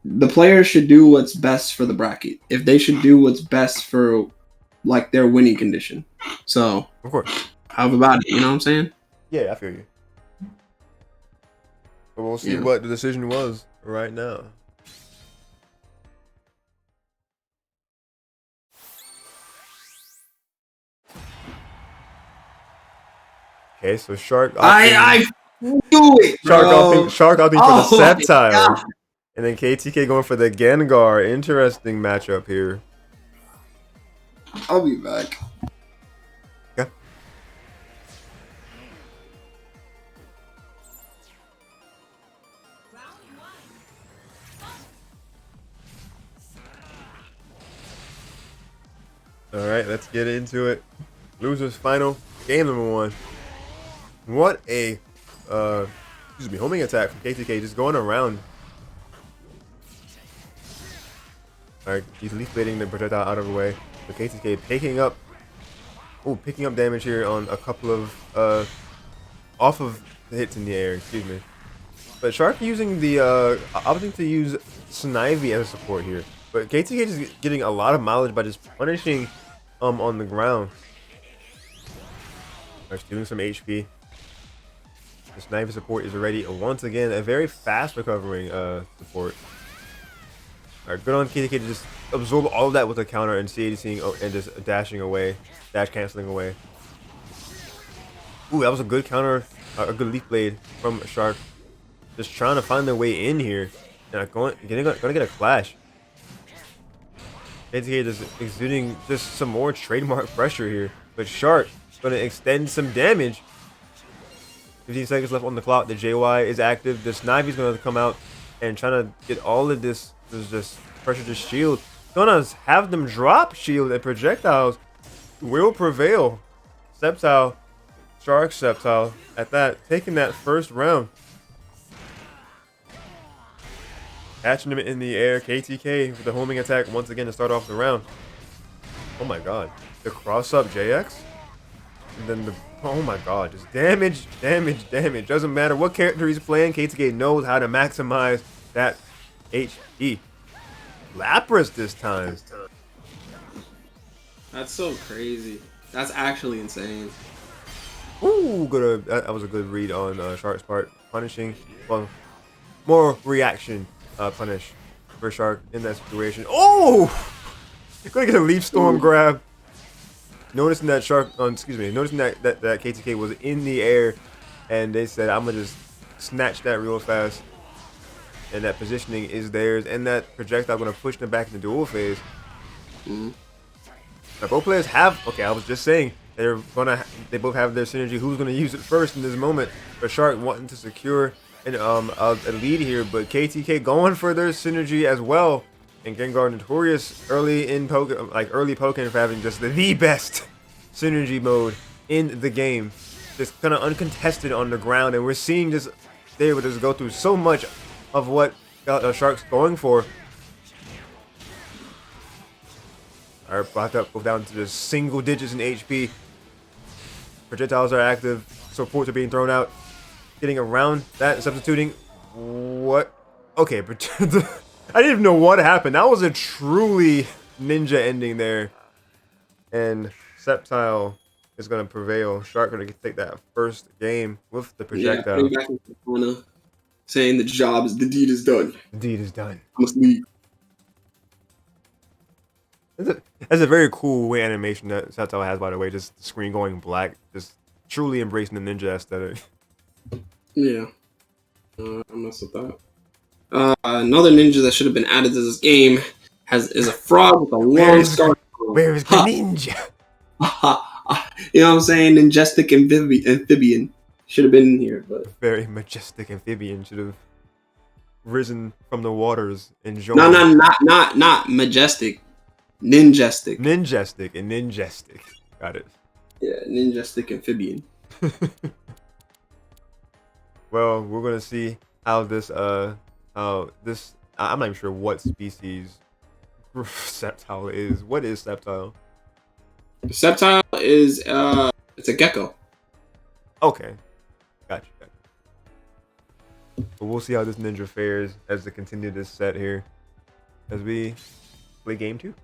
the players should do what's best for the bracket. If they should do what's best for like their winning condition. So of course, how about it? You know what I'm saying? Yeah, I feel you. But we'll see what the decision was right now. Okay, so Shark. I knew it. Shark opting for the Sceptile, and then KTK going for the Gengar. Interesting matchup here. I'll be back. Okay. All right, let's get into it. Losers final, game number 1. What a homing attack from KTK, just going around. All right, he's leaf baiting the projectile out of the way. But KTK picking up damage here on a couple of off of the hits in the air. Excuse me. But Shark using the opting to use Snivy as a support here. But KTK is getting a lot of mileage by just punishing on the ground. Stealing some HP. The Snivy support is already once again a very fast recovering support. Alright, good on KTK to just absorb all of that with a counter and CADCing and just dash canceling away. Ooh, that was a good counter, a good leaf blade from Shark. Just trying to find their way in here. And gonna get a clash. KTK just exuding just some more trademark pressure here. But Shark gonna extend some damage. 15 seconds left on the clock. The JY is active. The Snivy's gonna come out and trying to get all of this just pressure to shield. Gonna have them drop shield, and projectiles will prevail. Sceptile, Shark Sceptile at that, taking that first round. Catching him in the air. KTK with the homing attack once again to start off the round. Oh my god. The cross up JX. And then the, oh my god, just damage. Doesn't matter what character he's playing, KTK knows how to maximize that HP. Lapras this time. That's so crazy. That's actually insane. Ooh, good. That was a good read on Shark's part. Punishing, well, more reaction punish for Shark in that situation. Oh! Gonna get a Leaf Storm grab. Noticing that noticing that KTK was in the air, and they said, I'm gonna just snatch that real fast. and that positioning is theirs, and that projectile going to push them back into duel phase. Now both players have. Okay, I was just saying they both have their synergy. Who's gonna use it first in this moment? For Shark wanting to secure a lead here, but KTK going for their synergy as well. And Gengar notorious early in early Pokken for having just the best synergy mode in the game, just kind of uncontested on the ground, and we're seeing just they able to just go through so much of what Shark's going for. Alright, brought up, go down to just single digits in HP. Projectiles are active, supports are being thrown out, getting around that, substituting. What? Okay, but I didn't even know what happened. That was a truly ninja ending there. And Sceptile is going to prevail. Shark going to take that first game with the projectile. Yeah, back in the corner, saying the deed is done. The deed is done. I must leave. That's a very cool way animation that Sceptile has, by the way. Just the screen going black. Just truly embracing the ninja aesthetic. Yeah. I mess with that. Another ninja that should have been added to this game is a frog with a long scar. Where is the ninja? You know what I'm saying? Ninjestic amphibian should have been in here, but very majestic amphibian should have risen from the waters and joined. No, not majestic. Ninjestic. Ninjestic and ninjestic. Got it. Yeah, ninjestic amphibian. Well, we're gonna see how this I'm not even sure what species Sceptile is. What is Sceptile? Sceptile is it's a gecko. Okay. Gotcha. But we'll see how this ninja fares as they continue this set here. As we play game 2.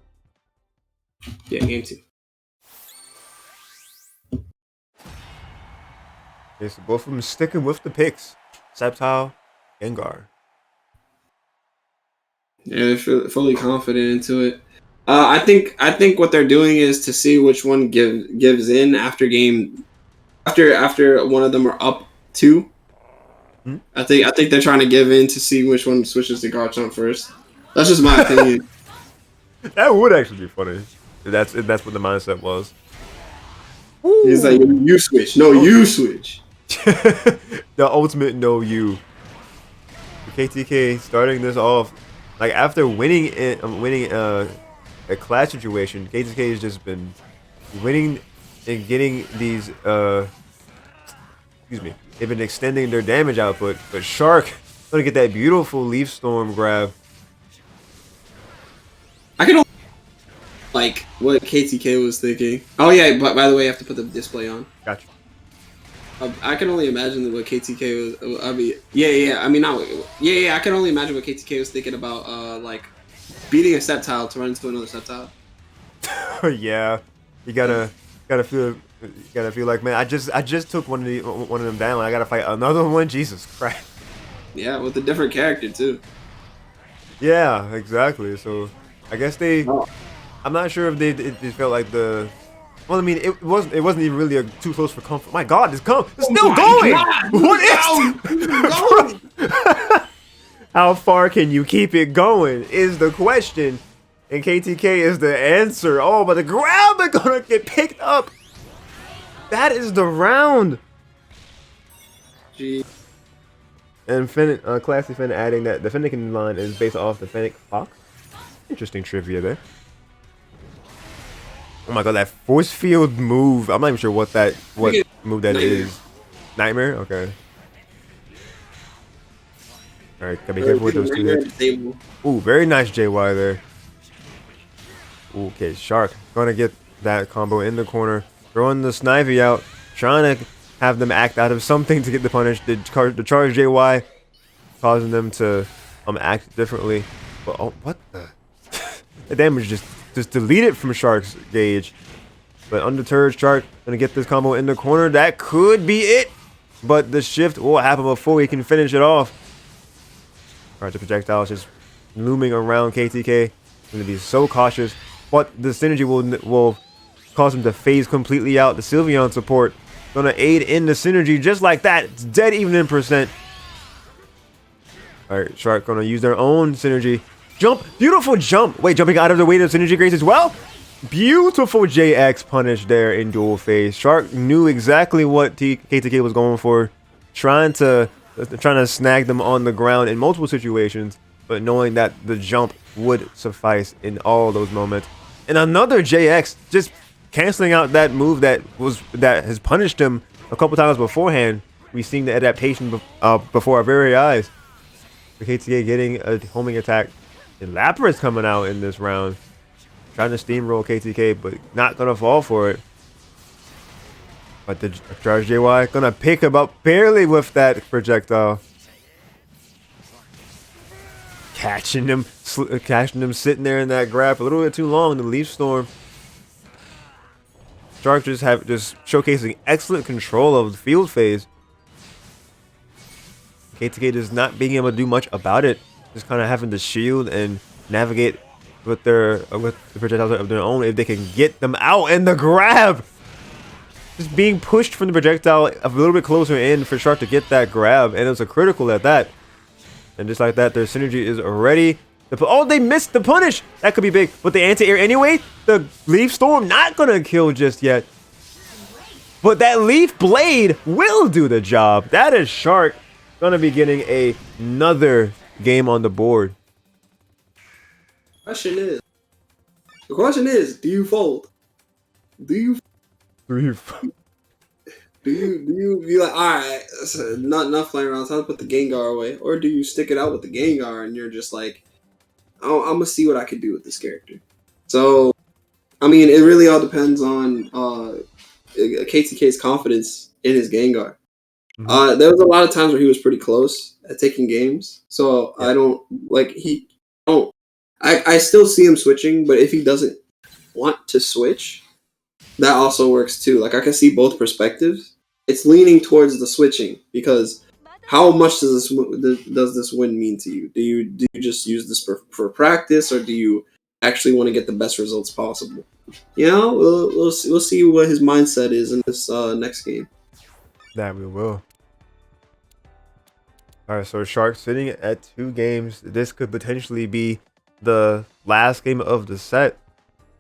Yeah, game 2. Okay, so both of them sticking with the picks. Sceptile, Gengar. Yeah, they're fully confident into it. I think what they're doing is to see which one gives in after one of them are up 2. I think they're trying to give in to see which one switches to Garchomp first. That's just my opinion. That would actually be funny. That's what the mindset was. He's like, you switch. No, you switch. The ultimate no you. KTK starting this off like after winning a clash situation. KTK has just been winning and getting these excuse me. They've been extending their damage output, but Shark gonna get that beautiful Leaf Storm grab. I can only like what KTK was thinking. Oh yeah, but by the way, you have to put the display on. Gotcha. I can only imagine what KTK was. I mean, yeah. I mean, not. Yeah. I can only imagine what KTK was thinking about, like beating a Sceptile to run into another Sceptile. Yeah, you gotta feel like, man, I just took one of them down. I gotta fight another one. Jesus Christ. Yeah, with a different character too. Yeah, exactly. So I guess I'm not sure if they felt like the. Well, I mean, it wasn't even really too close for comfort. My God, it's still going. God, what is? How far can you keep it going? Is the question, and KTK is the answer. Oh, but the ground are gonna get picked up. That is the round. Gee. And Classy Finn adding that the Fennekin line is based off the Fennec Fox. Interesting trivia there. Oh my God, that force field move. I'm not even sure what move that is. Nightmare? Okay. Alright, gotta be careful with those two hits. Ooh, very nice JY there. Ooh, okay, Shark gonna get that combo in the corner. Throwing the Snivy out. Trying to have them act out of something to get the punish. The charge JY causing them to act differently. But oh, what the? The damage just deleted from Shark's gauge. But undeterred, Shark gonna get this combo in the corner. That could be it. But the shift will happen before he can finish it off. Alright, the projectile is just looming around KTK. Gonna be so cautious. But the synergy will cause him to phase completely out. The Sylveon support gonna aid in the synergy just like that. It's dead even in percent. All right, Shark gonna use their own synergy. Jump, beautiful jump. Wait, jumping out of the way of synergy grace as well. Beautiful JX punish there in dual phase. Shark knew exactly what KTK was going for, trying to snag them on the ground in multiple situations, but knowing that the jump would suffice in all those moments. And another JX just canceling out that move that has punished him a couple times beforehand. We've seen the adaptation before our very eyes. The KTK getting a homing attack. And Lapras coming out in this round. Trying to steamroll KTK, but not going to fall for it. But the Charge JY going to pick him up barely with that projectile. Catching him sitting there in that grab a little bit too long. The Leaf Storm. Shark just showcasing excellent control of the field phase. KTK just not being able to do much about it. Just kind of having to shield and navigate with the projectiles of their own if they can get them out. And the grab! Just being pushed from the projectile a little bit closer in for Shark to get that grab. And it was a critical at that. And just like that, their synergy is already... Oh, they missed the punish! That could be big. But the anti-air anyway, the Leaf Storm not going to kill just yet. But that Leaf Blade will do the job. That is Shark going to be getting another game on the board. The question is, do you fold? Do you be like, all right, not enough playing around, time to put the Gengar away, or do you stick it out with the Gengar and you're just like, I'm gonna see what I can do with this character? So, I mean, it really all depends on KTK's confidence in his Gengar. Mm-hmm. There was a lot of times where he was pretty close at taking games, so yeah. I still see him switching, but if he doesn't want to switch, that also works too. Like, I can see both perspectives. It's leaning towards the switching, because how much does this win mean to you? Do you just use this for practice, or do you actually want to get the best results possible? You know, we'll see what his mindset is in this next game. That we will. All right, so Shark sitting at 2 games. This could potentially be the last game of the set,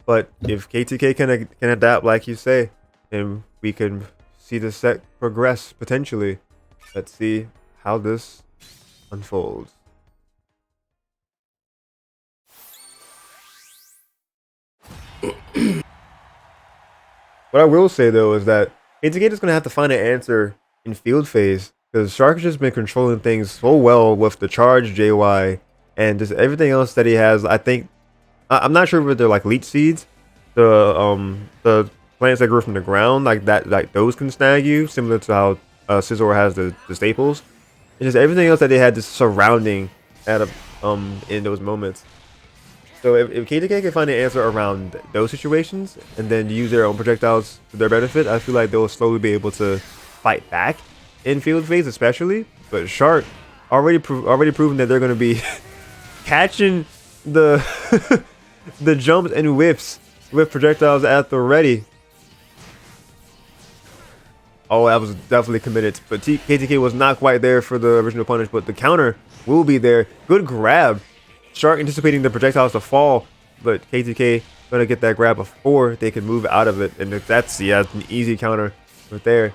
but if KTK can adapt like you say, and we can see the set progress potentially. Let's see how this unfolds. What I will say though is that KTK is going to have to find an answer in field phase, because Shark has just been controlling things so well with the Charge JY and just everything else that he has. I think I'm not sure if they're like leech seeds, the plants that grow from the ground, like that, like those can snag you, similar to how Scizor has the staples. It's just everything else that they had just surrounding at in those moments. So if KTK can find an answer around those situations and then use their own projectiles to their benefit, I feel like they'll slowly be able to fight back in field phase, especially. But Shark already proven that they're going to be catching the the jumps and whiffs with projectiles at the ready. Oh, that was definitely committed. But KTK was not quite there for the original punish, but the counter will be there. Good grab. Shark anticipating the projectiles to fall, but KTK going to get that grab before they can move out of it. And that's an easy counter right there.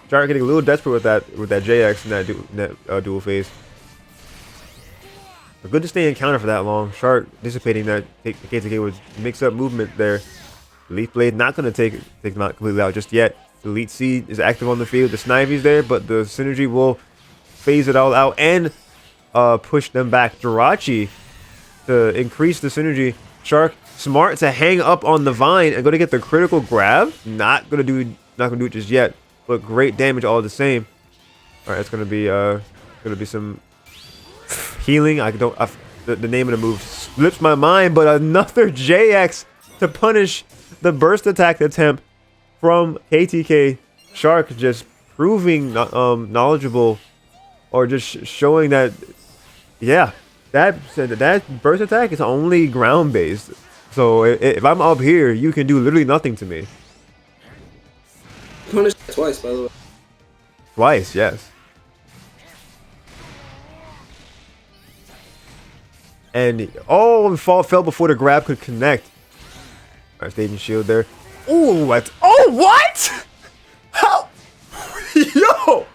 Shark getting a little desperate with that JX in that dual phase. But good to stay in counter for that long. Shark anticipating that KTK would mix up movement there. Leaf Blade not going to take them out completely out just yet. The Elite Seed is active on the field. The Snivy's there, but the synergy will phase it all out and push them back. Jirachi to increase the synergy. Shark smart to hang up on the vine and go to get the critical grab. Not gonna do it just yet, but great damage all the same. All right, it's gonna be some healing. The name of the move slips my mind, but another JX to punish the burst attack attempt from KTK. Shark just proving knowledgeable, or just showing that, yeah, that burst attack is only ground based. So if I'm up here, you can do literally nothing to me. Punished twice, by the way. Twice, yes. And oh, fell before the grab could connect. Alright, staging shield there. Ooh, what? Oh, what? How? Yo!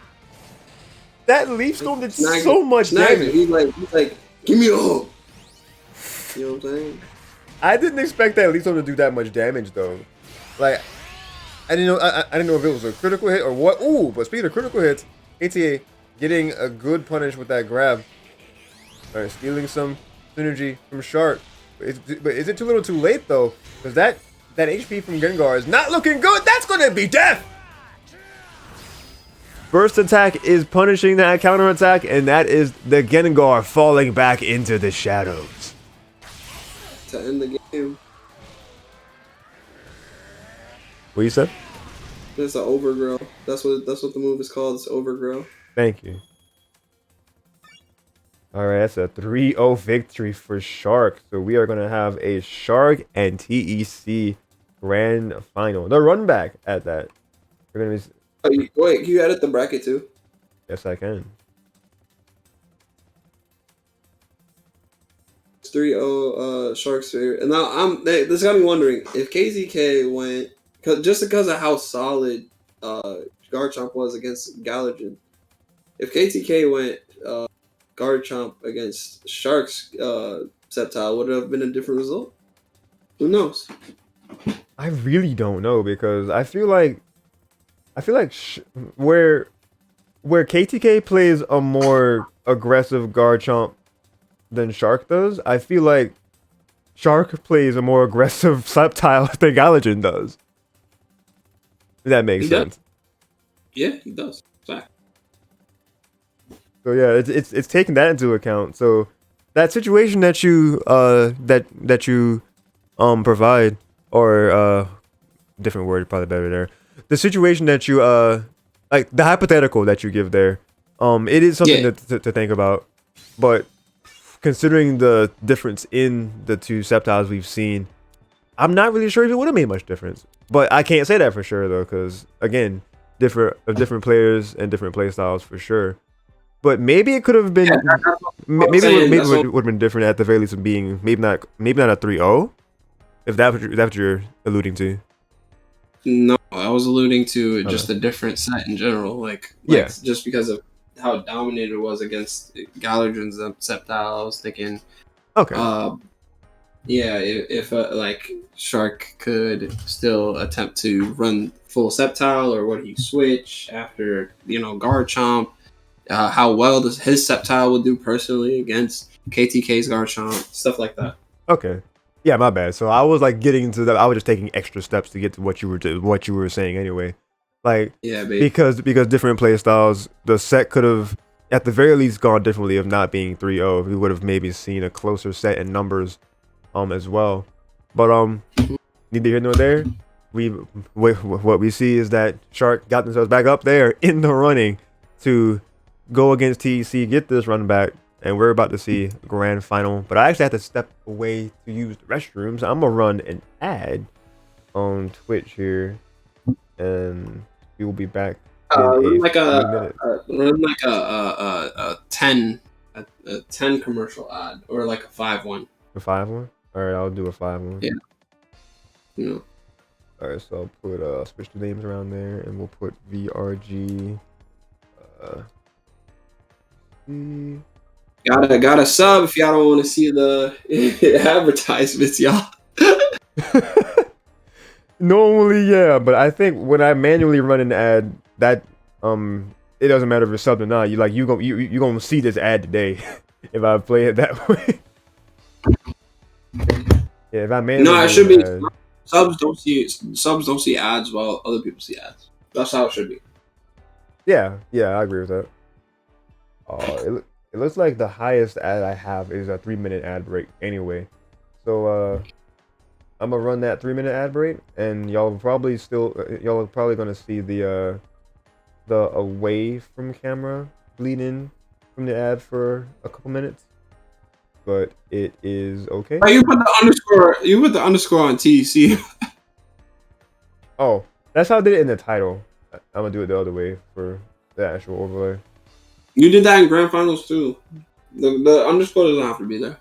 That leaf storm did so much damage. He's like, give me a hook. You know what I'm saying? I didn't expect that leaf storm to do that much damage though. Like, I didn't know. I didn't know if it was a critical hit or what. Ooh, but speaking of critical hits, KTA getting a good punish with that grab. All right, stealing some synergy from Shark. But is it too little, too late though? Because that HP from Gengar is not looking good. That's gonna be death. Burst attack is punishing that counter attack, and that is the Gengar falling back into the shadows. To end the game. What you said? It's an overgrow. That's what the move is called. It's overgrow. Thank you. Alright, that's a 3-0 victory for Shark. So we are going to have a Shark and TEC grand final. The run back at that. We're going to be... Wait, can you edit the bracket too? Yes, I can. It's 3-0 Sharks favorite. And now this got me wondering if KTK went just because of how solid Garchomp was against Gylergin. If KTK went Garchomp against Sharks Sceptile, would it have been a different result? Who knows? I really don't know because I feel like where KTK plays a more aggressive Garchomp than Shark does, I feel like Shark plays a more aggressive Sceptile than Gylergin does. If that makes sense. Does. Yeah, he does. Exactly. So yeah, it's taking that into account. So that situation that you that you provide, or different word probably better there. The situation that you like the hypothetical that you give there, it is something to think about. But considering the difference in the two Sceptiles we've seen, I'm not really sure if it would have made much difference. But I can't say that for sure though, because again, different players and different play styles for sure. But maybe it could have been, maybe it would have been different at the very least of being maybe not a 3-0, if that's what you're alluding to. No, I was alluding to just a different set in general, like just because of how dominated it was against Gylergin's Sceptile. I was thinking, okay, if like Shark could still attempt to run full Sceptile, or would he switch after Garchomp? How well his Sceptile would do personally against KTK's Garchomp, stuff like that. Okay, yeah, my bad. So I was like getting into that. I was just taking extra steps to get to what you were saying anyway. Like, yeah, baby. because different play styles, the set could have at the very least gone differently of not being 3-0. We would have maybe seen a closer set in numbers, as well. But neither here nor there. What we see is that Shark got themselves back up there in the running to go against TEC, get this run back, and we're about to see grand final. But I actually have to step away to use the restrooms. I'm gonna run an ad on Twitch here, and we will be back in a 10 commercial ad, or like a 5-1. A 5-1. All right, I'll do a 5-1. Yeah. All right, so I'll put switch the names around there, and we'll put VRG. Gotta sub if y'all don't want to see the advertisements, y'all. Normally, yeah, but I think when I manually run an ad, that it doesn't matter if it's subbed or not. You gonna see this ad today if I play it that way. Yeah, if I manually. No, it should be subs don't see ads while other people see ads. That's how it should be. Yeah, I agree with that. It looks like the highest ad I have is a 3-minute ad break anyway. So I'm gonna run that 3-minute ad break, and y'all are probably gonna see the away from camera bleed in from the ad for a couple minutes. But it is okay. Oh, you put the underscore on TEC. Oh, that's how I did it in the title. I'm gonna do it the other way for the actual overlay. You did that in grand finals too. The underscore doesn't have to be there.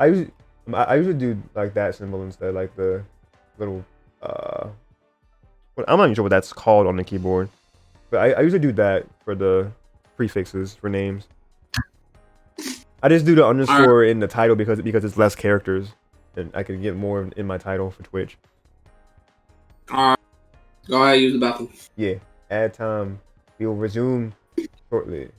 I usually I usually do like that symbol instead, like the little I'm not even sure what that's called on the keyboard, but I usually do that for the prefixes for names. I just do the All right, underscore in the title because it's less characters, and I can get more in my title for Twitch. all right. Go ahead, use the bathroom. Yeah, ad time. We will resume shortly.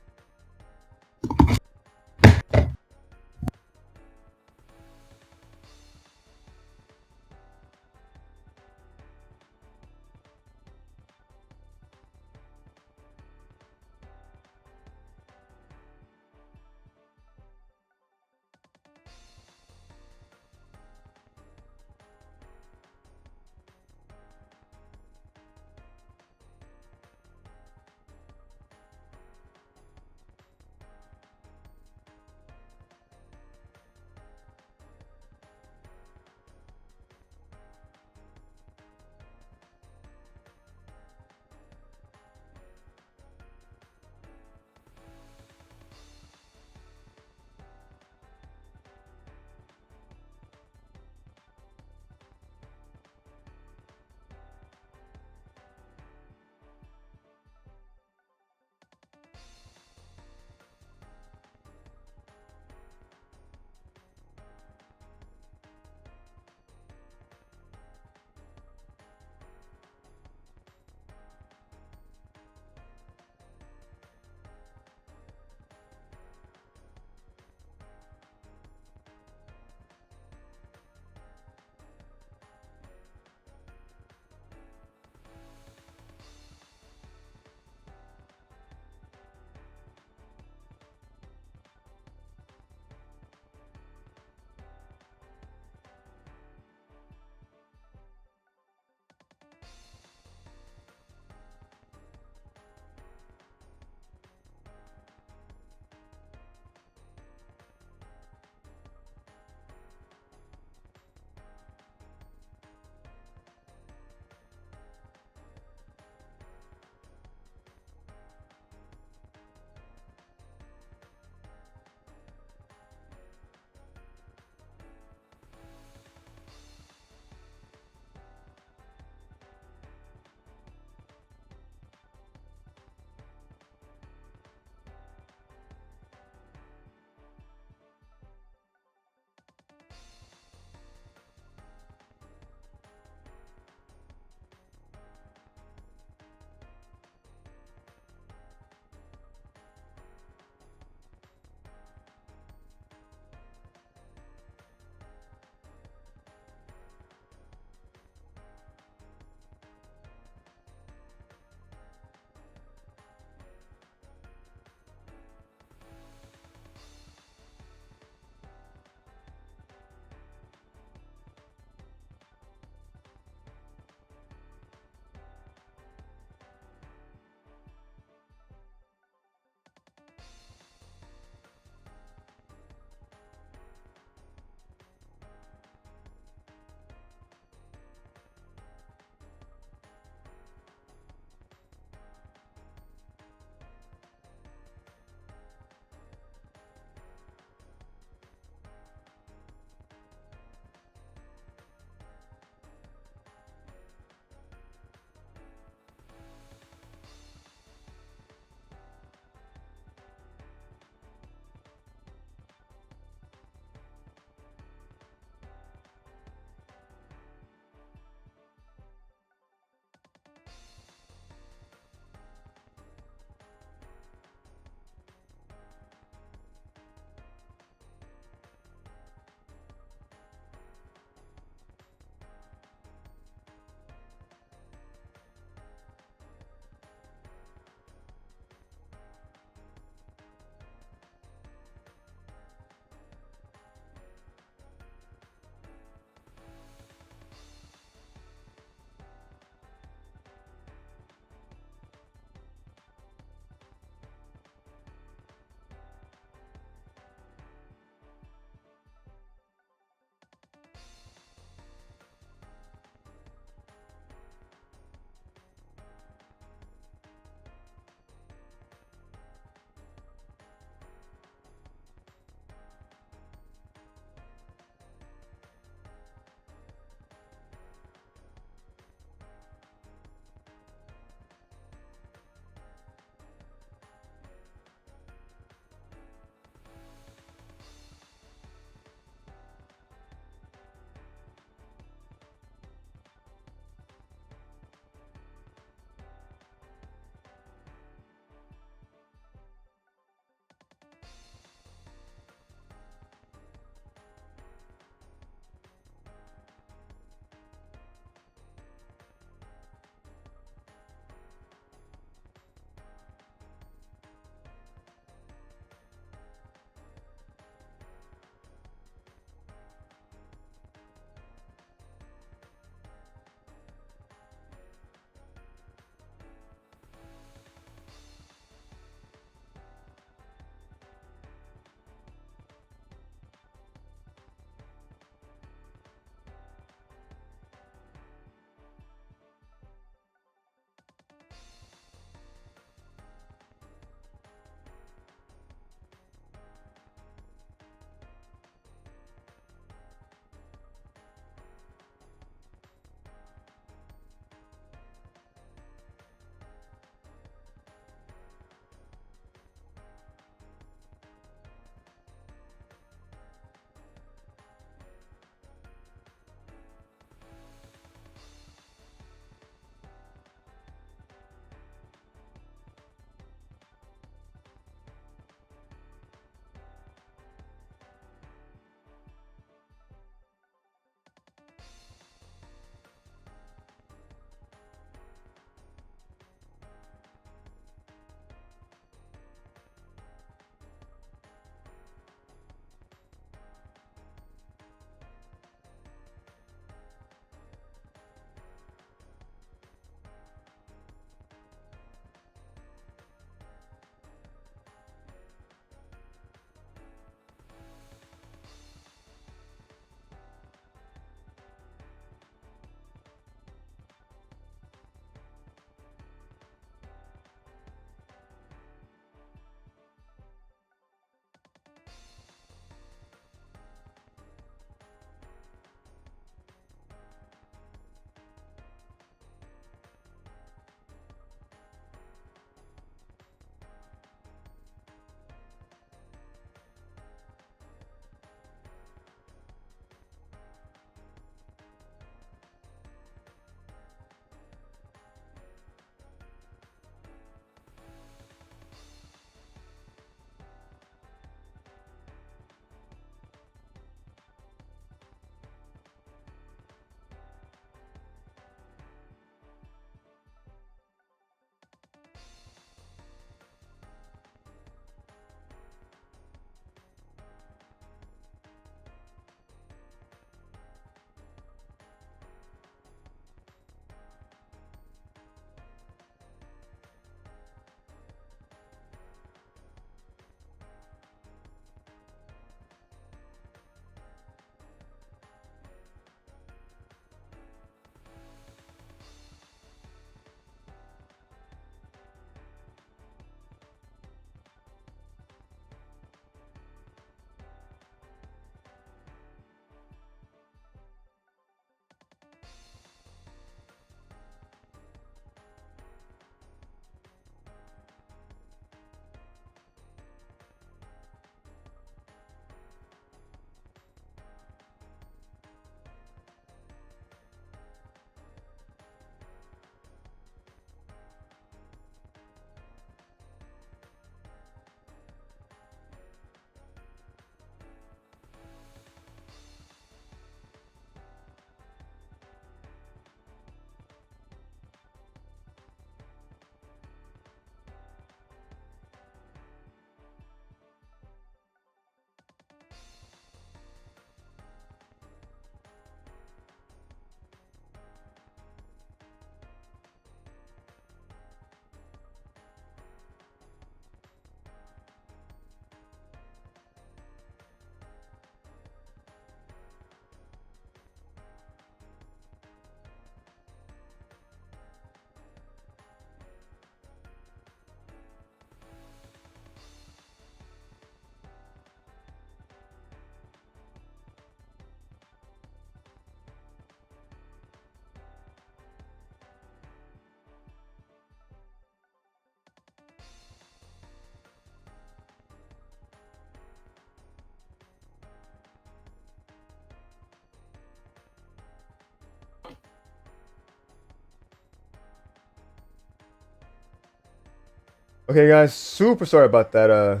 Okay, guys, super sorry about that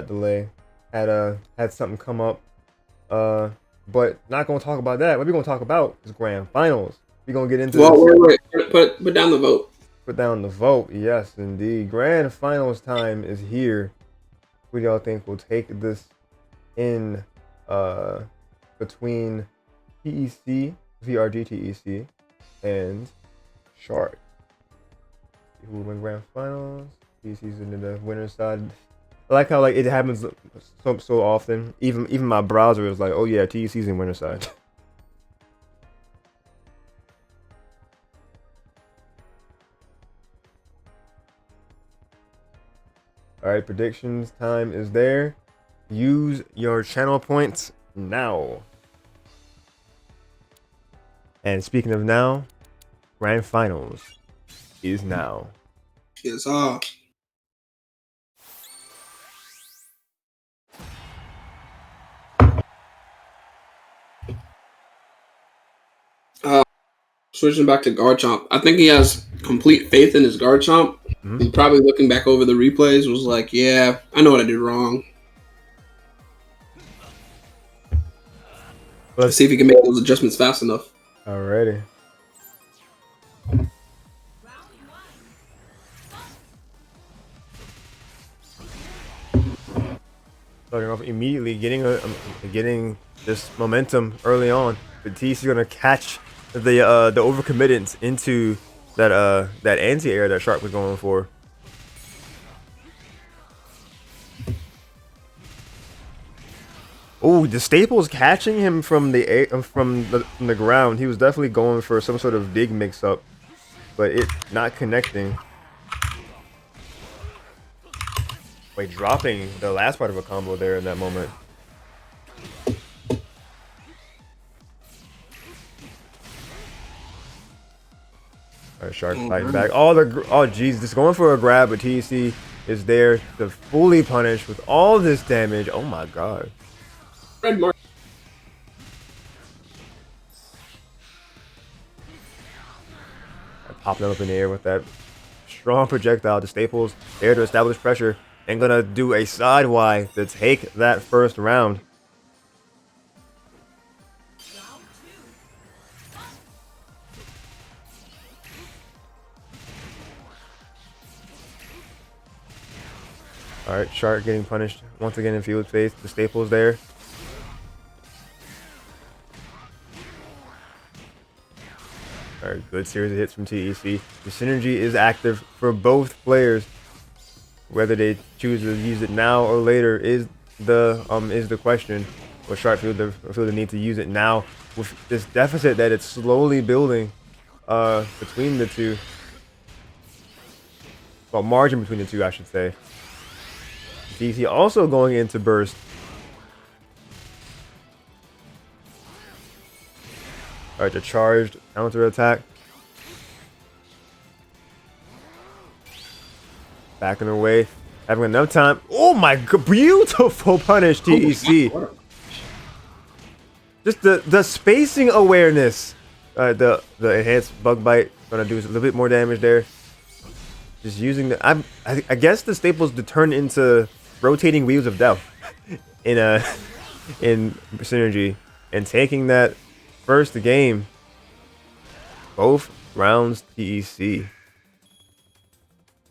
delay. Had something come up. But not gonna talk about that. What we gonna talk about is grand finals. We gonna get into Well, this. wait. Put down the vote. Put down the vote. Yes, indeed. Grand finals time is here. Who do y'all think will take this in between TEC, VRG TEC, and Shark? Who will win grand finals? TEC's in the winner's side. I like how like it happens so often. Even my browser is like, oh yeah, TEC's in winner's side. All right, predictions time is there. Use your channel points now. And speaking of now, grand finals is now. Yes, switching back to Garchomp. I think he has complete faith in his Garchomp. Mm-hmm. He's probably looking back over the replays, was like, yeah, I know what I did wrong. Let's see if he can make those adjustments fast enough. Alrighty. Starting off immediately, getting this momentum early on. The TC gonna catch the overcommittance into that anti-air that Shark was going for. Oh, the Staples catching him from the air, from the ground. He was definitely going for some sort of dig mix-up, but it not connecting. Wait, dropping the last part of a combo there in that moment. Alright, Shark fighting back. Oh, jeez, just going for a grab, but TC is there to fully punish with all this damage. Oh my god. Red mark. Popping up in the air with that strong projectile to Staples, there to establish pressure, and gonna do a side Y to take that first round. Alright, Shark getting punished once again in field space. The Staples there. Alright, good series of hits from TEC. The synergy is active for both players. Whether they choose to use it now or later is the question. But Shark feel the need to use it now with this deficit that it's slowly building between the two. Well, margin between the two, I should say. TEC also going into burst. Alright, the charged counter attack. Backing away. Having enough time. Oh my god, beautiful punish, TEC. Oh, just the spacing awareness. The enhanced bug bite gonna do a little bit more damage there. Just using the I guess the Staples to turn into rotating wheels of death in synergy, and taking that first game, both rounds TEC.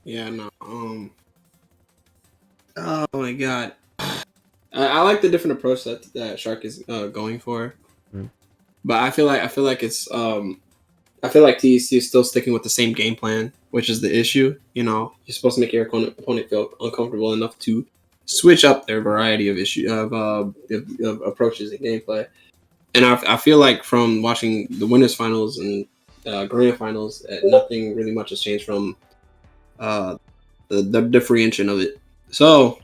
Yeah, no. Oh my god. I like the different approach that Shark is going for, but I feel like it's I feel like TEC is still sticking with the same game plan, which is the issue. You know, you're supposed to make your opponent feel uncomfortable enough to switch up their variety of of approaches and gameplay. And I feel like from watching the winners finals and grand finals, nothing really much has changed from the differentiation of it. So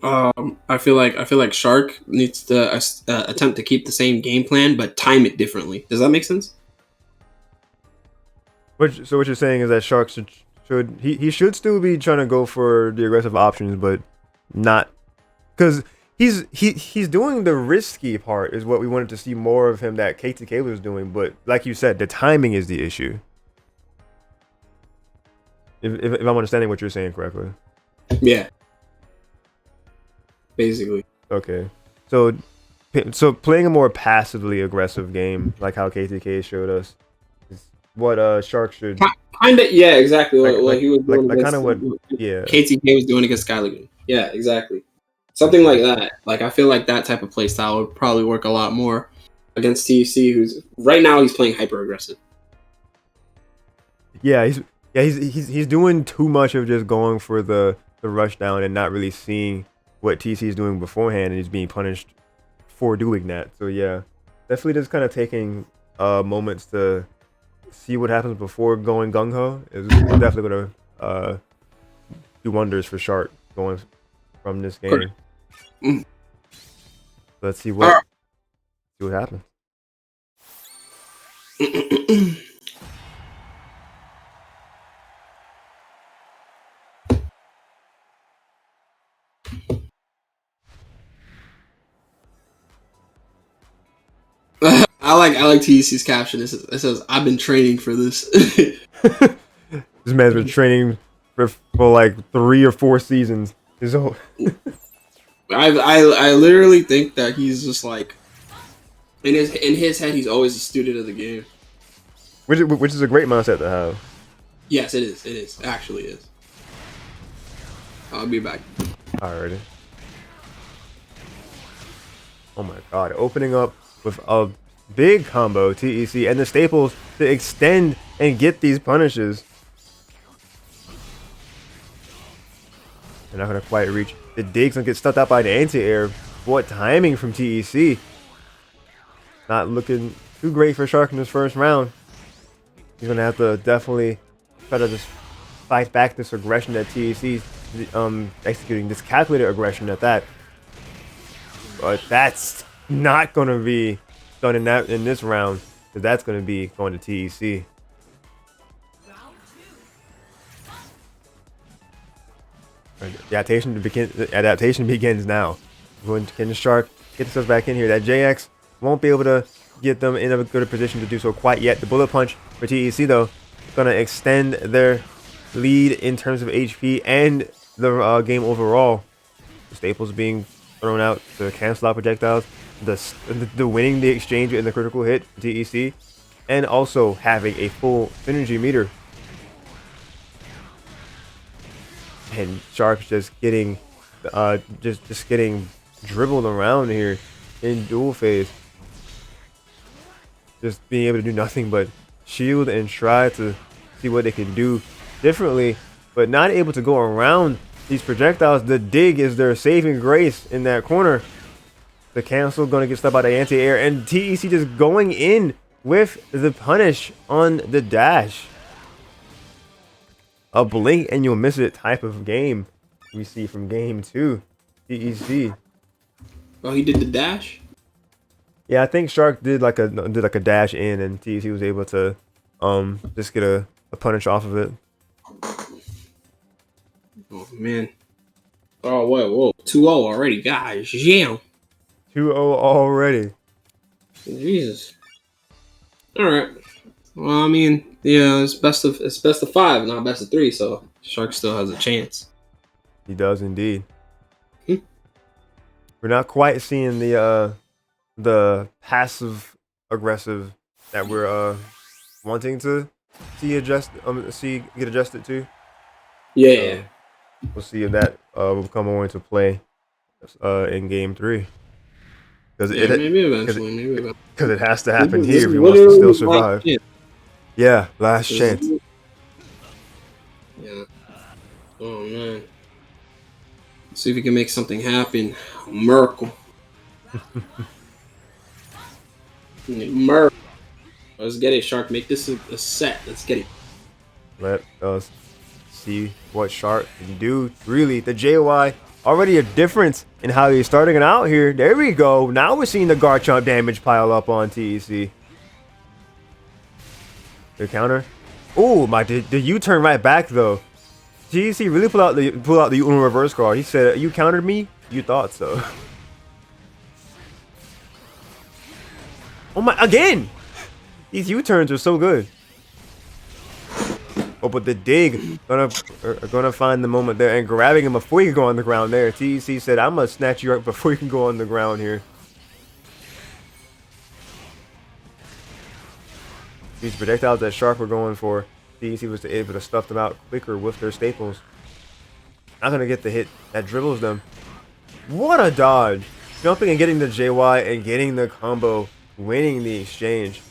I feel like Shark needs to attempt to keep the same game plan but time it differently. Does that make sense? So what you're saying is that Shark should still be trying to go for the aggressive options, but not, because he's doing the risky part is what we wanted to see more of him that KTK was doing, but like you said, the timing is the issue. if I'm understanding what you're saying correctly. Yeah, basically. Okay. So playing a more passively aggressive game, like how KTK showed us, is what Shark should Kind of, yeah, exactly. What he was doing like kind against of what yeah. KTK was doing against Gylergin. Yeah, exactly. Something like that. Like I feel like that type of play style would probably work a lot more against TC, who's right now he's playing hyper aggressive. Yeah, he's doing too much of just going for the rush down and not really seeing what TC is doing beforehand, and he's being punished for doing that. So yeah, definitely just kind of taking moments to see what happens before going gung ho is definitely gonna do wonders for Shark going from this game. Mm. Let's see what happens. I like TC's caption. It says I've been training for this. This man's been training for like 3 or 4 seasons. His whole I literally think that he's just like in his head he's always a student of the game. which is a great mindset to have. Yes, it is. It is. It actually is. I'll be back. Alrighty. Oh my god, opening up with a big combo TEC and the staples to extend and get these punishes. They're not gonna quite reach. The dig's gonna get stuck out by the anti-air. What timing from TEC? Not looking too great for Shark in this first round. He's gonna have to definitely try to just fight back this aggression that TEC's executing, this calculated aggression at that. But that's not gonna be done in this round, because that's gonna be going to TEC. The adaptation begins now. When can the Shark get themselves back in here? That JX won't be able to get them in a good position to do so quite yet. The bullet punch for TEC though is gonna extend their lead in terms of HP and the game overall. The staples being thrown out to cancel out projectiles. The winning the exchange in the critical hit for TEC, and also having a full synergy meter. And Shark's just getting just getting dribbled around here in dual phase. Just being able to do nothing but shield and try to see what they can do differently, but not able to go around these projectiles. The dig is their saving grace in that corner. The cancel gonna get stopped by the anti-air, and TEC just going in with the punish on the dash. A blink and you'll miss it type of game we see from game 2. TEC. Oh, he did the dash? Yeah, I think Shark did like a dash in, and TEC was able to just get a punish off of it. Oh man. Oh whoa. 2-0 already, guys. Yeah. 2-0 already. Jesus. Alright. Well, I mean, yeah, it's best of 5, not best of 3, so Shark still has a chance. He does indeed. We're not quite seeing the passive aggressive that we're wanting to see get adjusted to. Yeah. We'll see if that will come on into play in game 3. Because maybe eventually. Because it has to happen here if he wants to still survive. Yeah, last chance. Yeah. Oh man. Let's see if we can make something happen. Merkel. Merkel. Let's get it, Shark. Make this a set. Let's get it. Let us see what Shark can do. Really, the JY already a difference in how he's starting it out here. There we go. Now we're seeing the Garchomp damage pile up on TEC. The counter. Oh my! The U-turn right back though. TEC really pull out the Uno reverse card. He said, "You countered me. You thought so." Oh my! Again. These U-turns are so good. Oh, but the dig gonna find the moment there and grabbing him before he can go on the ground there. TEC said, I'm gonna snatch you up before you can go on the ground here. These projectiles that Shark were going for, TEC was able to stuff them out quicker with their staples. Not gonna get the hit that dribbles them. What a dodge! Jumping and getting the JY and getting the combo, winning the exchange.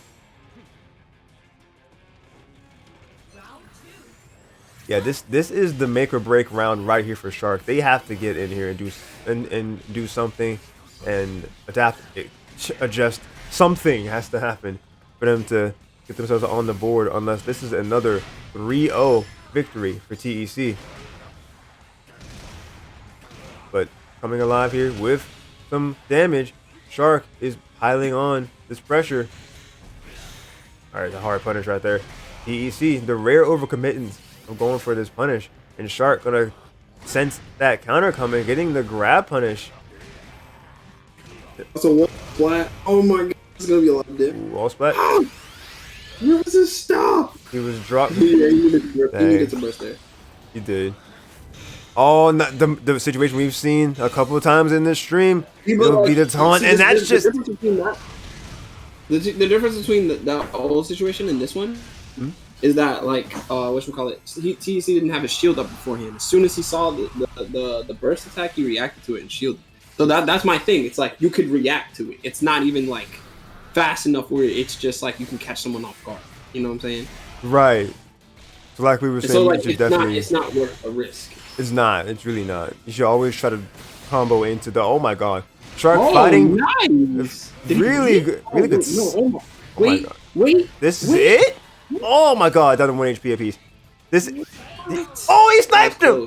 Yeah, this is the make or break round right here for Shark. They have to get in here and do something and adapt, adjust. Something has to happen for them to get themselves on the board. Unless this is another 3-0 victory for TEC. But coming alive here with some damage, Shark is piling on this pressure. All right, the hard punish right there. TEC, the rare overcommittance of going for this punish, and Shark gonna sense that counter coming, getting the grab punish. That's a one splat. Oh my god, it's gonna be a lot of dip. Ooh, all splat. Where does it stop? He was dropped. Yeah, he needed to burst there. He did. Oh, not the situation we've seen a couple of times in this stream. It'll be the taunt, and that's just the difference between that old situation and this one is that, like, TEC didn't have his shield up beforehand. As soon as he saw the burst attack, he reacted to it and shielded. So that's my thing. It's like you could react to it. It's not even like fast enough where it's just like you can catch someone off guard. You know what I'm saying? Right. So like we were saying, so like it's not worth a risk. It's not. It's really not. You should always try to combo into the. Oh my god, Shark fighting. Nice. Really good. Really good. No, wait. This is it. Oh my god, down to 1 HP apiece. This. Oh, he sniped him.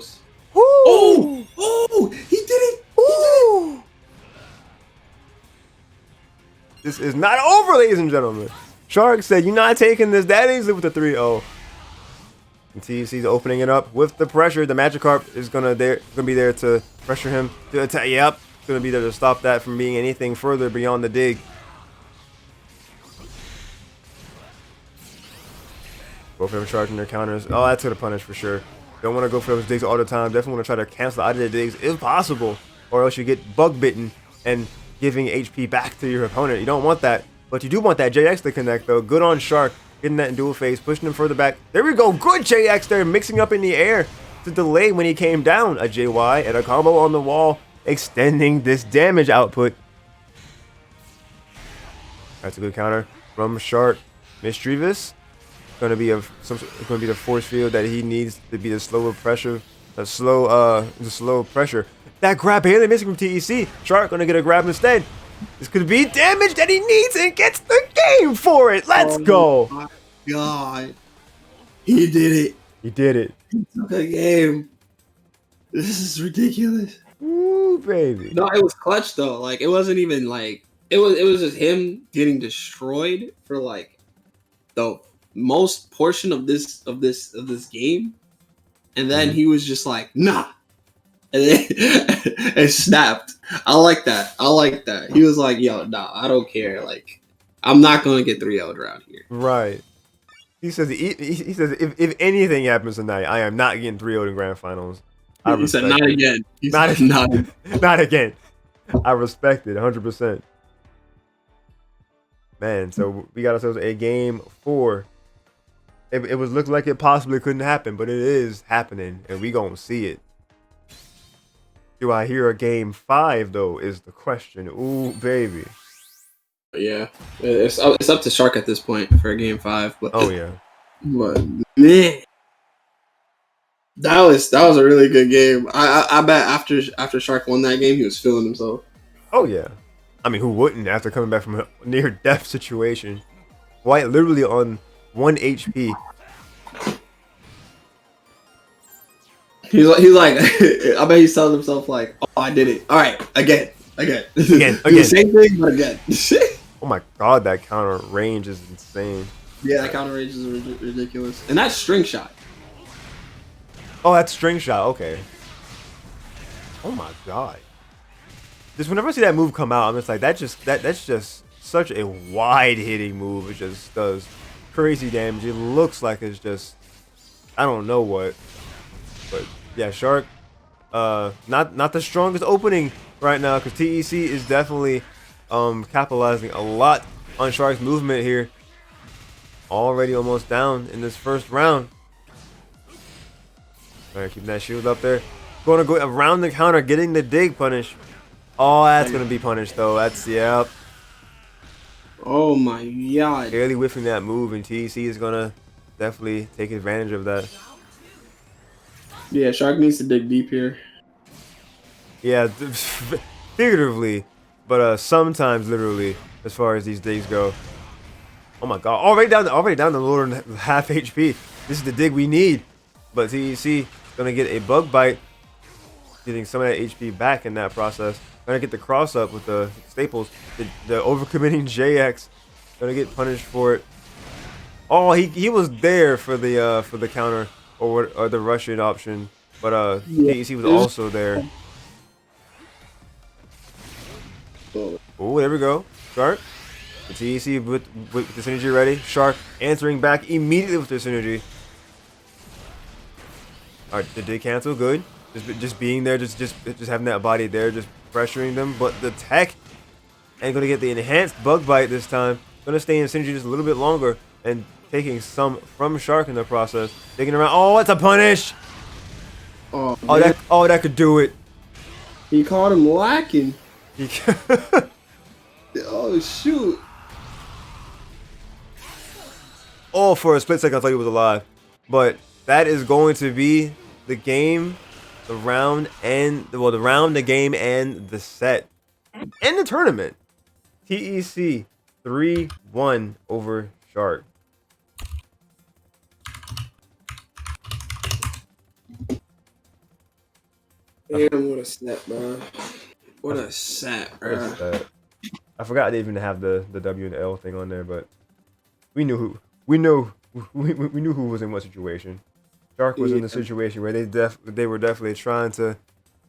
Oh, he did it. Ooh. This is not over, ladies and gentlemen. Shark said, "You're not taking this that easily with the 3-0." And TEC's opening it up with the pressure. The Magikarp is gonna be there to pressure him to attack. Yep, gonna be there to stop that from being anything further beyond the dig. Both of them charging their counters. Oh, that's gonna punish for sure. Don't want to go for those digs all the time. Definitely want to try to cancel out of the digs if possible, or else you get bug bitten and giving HP back to your opponent. You don't want that, but you do want that JX to connect though. Good on Shark. Getting that in dual phase, pushing him further back. There we go. Good JX there, mixing up in the air to delay when he came down. A JY and a combo on the wall, extending this damage output. That's a good counter from Shark. Mischievous. Gonna be the force field that he needs to be the slower pressure, the slow pressure. That grab barely missing from TEC. Shark gonna get a grab instead. This could be damage that he needs and gets the game for it. Let's go. Oh my god. He did it. He did it. He took a game. This is ridiculous. Ooh, baby. No, it was clutch though. Like it wasn't even like it was just him getting destroyed for like the most portion of this game. And then he was just like, nah. And then it snapped. I like that. He was like, yo, nah, I don't care. Like, I'm not going to get 3-0'd around here. Right. He says, if anything happens tonight, I am not getting 3-0'd in grand finals. He said, not again. Not again. I respect it 100%. Man, so we got ourselves a game 4. It was looking like it possibly couldn't happen, but it is happening, and we gonna see it. Do I hear a game 5 though? Is the question. Ooh, baby. Yeah, it's up to Shark at this point for a game 5. But, oh yeah. But man, that was a really good game. I bet after Shark won that game, he was feeling himself. Oh yeah. I mean, who wouldn't after coming back from a near death situation? White literally on 1 HP. He's like, I bet he's telling himself like, oh, I did it. All right, again. The same thing, but again. Oh my god, that counter range is insane. Yeah, that counter range is ridiculous. And that's string shot. Oh, that's string shot. Okay. Oh my god. Just whenever I see that move come out, I'm just like, that's just such a wide hitting move. It just does crazy damage. It looks like it's just I don't know what. But yeah, Shark, not the strongest opening right now because TEC is definitely capitalizing a lot on Shark's movement here. Already almost down in this first round. Alright, keeping that shield up there. Going to go around the counter, getting the dig punish. Oh, that's going to be punished though. That's, yep. Oh my god. Barely whiffing that move, and TEC is going to definitely take advantage of that. Yeah, Shark needs to dig deep here. Yeah, figuratively, but sometimes literally, as far as these digs go. Oh my god, already down to lower than half HP. This is the dig we need. But TEC gonna get a bug bite, getting some of that HP back in that process. Gonna get the cross up with the staples. The overcommitting JX gonna get punished for it. Oh, he was there for the counter or the Russian option, but TEC was also there. Oh, there we go. Shark. The TEC with the synergy ready. Shark answering back immediately with the synergy. Alright, the dig cancel, good. Just being there, just having that body there, just pressuring them. But the tech ain't gonna get the enhanced bug bite this time. Gonna stay in synergy just a little bit longer and taking some from Shark in the process. Digging around. Oh, it's a punish! Oh, that could do it. He caught him lacking. Oh shoot. Oh, for a split second I thought he was alive. But that is going to be the game, the round, and the round, the game, and the set. And the tournament. TEC 3-1 over Shark. Damn, what a set, bro. What a set, bro. I forgot they even have the W and L thing on there, but we knew who we knew who was in what situation. Shark was in the situation where they were definitely trying to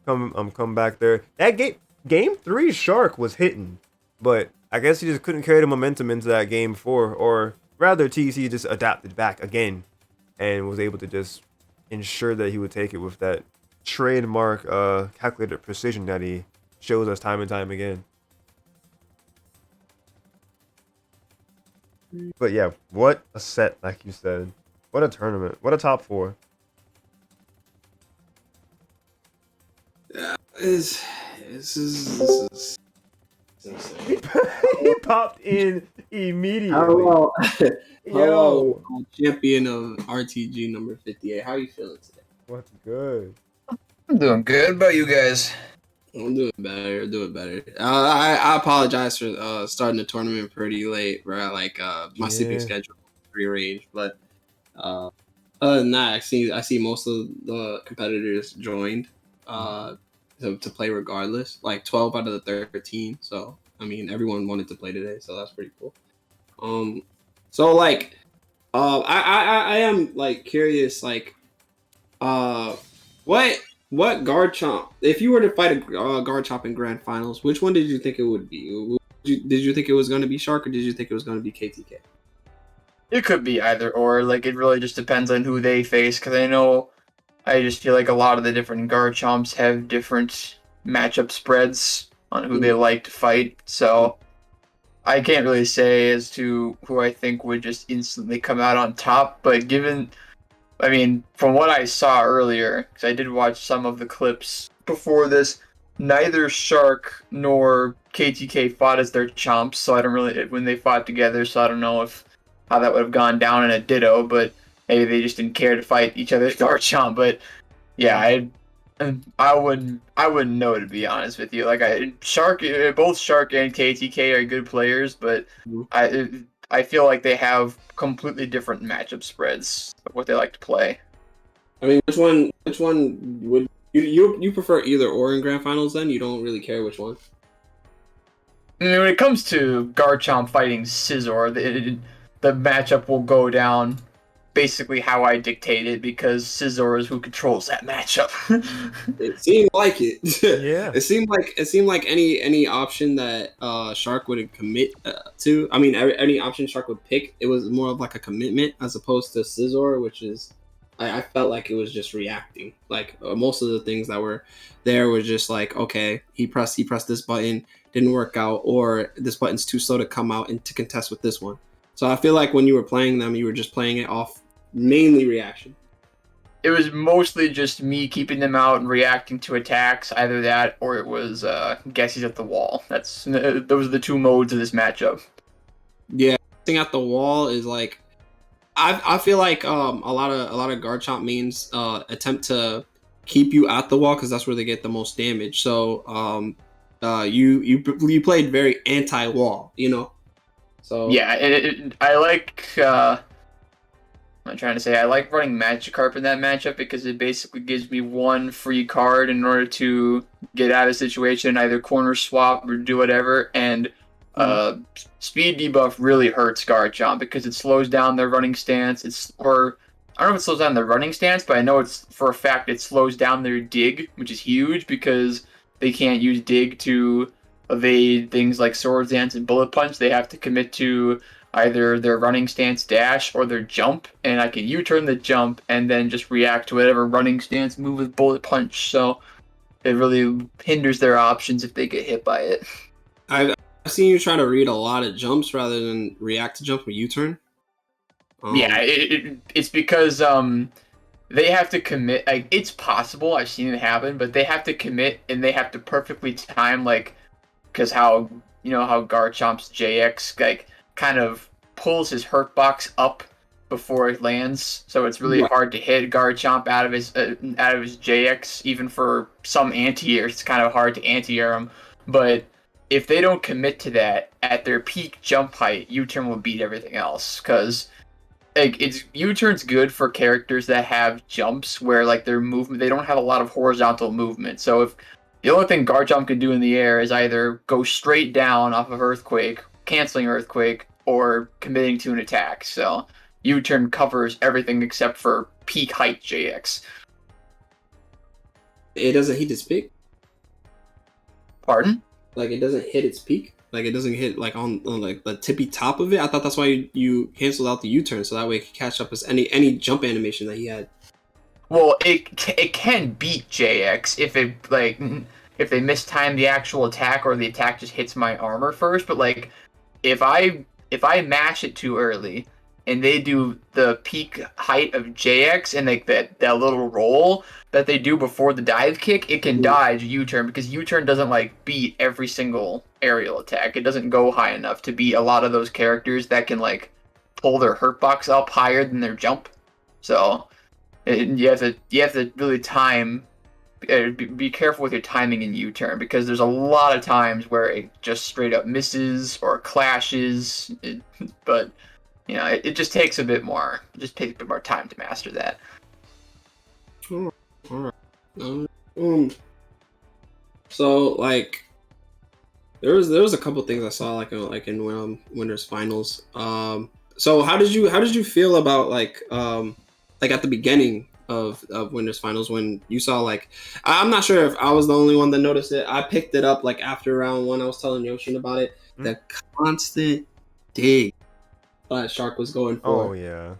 come back there. That game 3 Shark was hitting, but I guess he just couldn't carry the momentum into that game 4, or rather TC just adapted back again and was able to just ensure that he would take it with that trademark calculated precision that he shows us time and time again. But yeah, what a set, like you said. What a tournament. What a top 4. Yeah, this is He popped in immediately. Hello. Yo. Champion of RTG number 58. How are you feeling today? What's good? I'm doing good. About you guys? I'm doing better. I apologize for starting the tournament pretty late, bro. Like my sleeping schedule was rearranged, but other than that, I see most of the competitors joined to play regardless. Like 12 out of the 13. So I mean, everyone wanted to play today, so that's pretty cool. So like, I am like curious, like, what guard chomp? If you were to fight a guard chomp in grand finals, which one did you think it would be? Did you think it was going to be Shark, or did you think it was going to be KTK? It could be either or. Like, it really just depends on who they face. Because I just feel like a lot of the different guard chomps have different matchup spreads on who they like to fight. So I can't really say as to who I think would just instantly come out on top. But from what I saw earlier, because I did watch some of the clips before this, neither Shark nor KTK fought as their chomps, so I don't really, when they fought together, so I don't know how that would have gone down in a ditto, but maybe they just didn't care to fight each other's guard chomp. But yeah, I wouldn't know, to be honest with you. Like, both Shark and KTK are good players, but I feel like they have completely different matchup spreads of what they like to play. I mean, which one would you prefer either or in grand finals? Then you don't really care which one. I mean, when it comes to Garchomp fighting Scizor, the matchup will go down basically how I dictate it, because Scizor is who controls that matchup. It seemed like it. Yeah. It seemed like any option that Shark would commit to. I mean, any option Shark would pick, it was more of like a commitment as opposed to Scizor, which is I felt like it was just reacting. Like most of the things that were there was just like, okay, he pressed this button, didn't work out, or this button's too slow to come out and to contest with this one. So I feel like when you were playing them, you were just playing it off mainly reaction. It was mostly just me keeping them out and reacting to attacks, either that or it was guesses at the wall. Those are the two modes of this matchup. Yeah, thing at the wall is like I feel like a lot of Garchomp mains attempt to keep you at the wall because that's where they get the most damage. So you played very anti-wall, you know. So Yeah, I like. I'm trying to say I like running Magikarp in that matchup because it basically gives me one free card in order to get out of a situation, either corner swap or do whatever. And speed debuff really hurts Garchomp because it slows down their running stance. I don't know if it slows down their running stance, but I know it's for a fact it slows down their dig, which is huge because they can't use dig to evade things like Swords Dance and Bullet Punch. They have to commit to either their running stance dash or their jump, and I can U-turn the jump and then just react to whatever running stance move with Bullet Punch. So it really hinders their options if they get hit by it. I've seen you try to read a lot of jumps rather than react to jump with U-turn. Yeah, it's because they have to commit. Like, it's possible, I've seen it happen, but they have to commit and they have to perfectly time, like, because how Garchomp's JX like kind of pulls his hurt box up before it lands, so it's really hard to hit Garchomp out of his JX. Even for some anti-airs, it's kind of hard to anti-air him. But if they don't commit to that at their peak jump height, U-turn will beat everything else. Because like U-turn's good for characters that have jumps where like their movement, they don't have a lot of horizontal movement. So if the only thing Garchomp can do in the air is either go straight down off of Earthquake, canceling Earthquake, or committing to an attack. So U-turn covers everything except for peak height JX. It doesn't hit its peak. Pardon? Like it doesn't hit its peak. Like it doesn't hit like on like the tippy top of it. I thought that's why you canceled out the U-turn so that way it could catch up as any jump animation that he had. Well, it can beat JX if they mistime the actual attack or the attack just hits my armor first. But like if I mash it too early and they do the peak height of JX and like that little roll that they do before the dive kick, it can dodge U-turn because U-turn doesn't like beat every single aerial attack. It doesn't go high enough to beat a lot of those characters that can like pull their hurt box up higher than their jump. So you have to really time. Be careful with your timing in U-turn because there's a lot of times where it just straight up misses or clashes. But you know, it just takes a bit more. It just takes a bit more time to master that. All right. So like, there was a couple things I saw like in Winners Finals. So how did you feel about like at the beginning of Winners Finals when you saw like I'm not sure if I was the only one that noticed it. I picked it up like after round one. I was telling Yoshin about it. The constant dig Shark was going for. Oh yeah.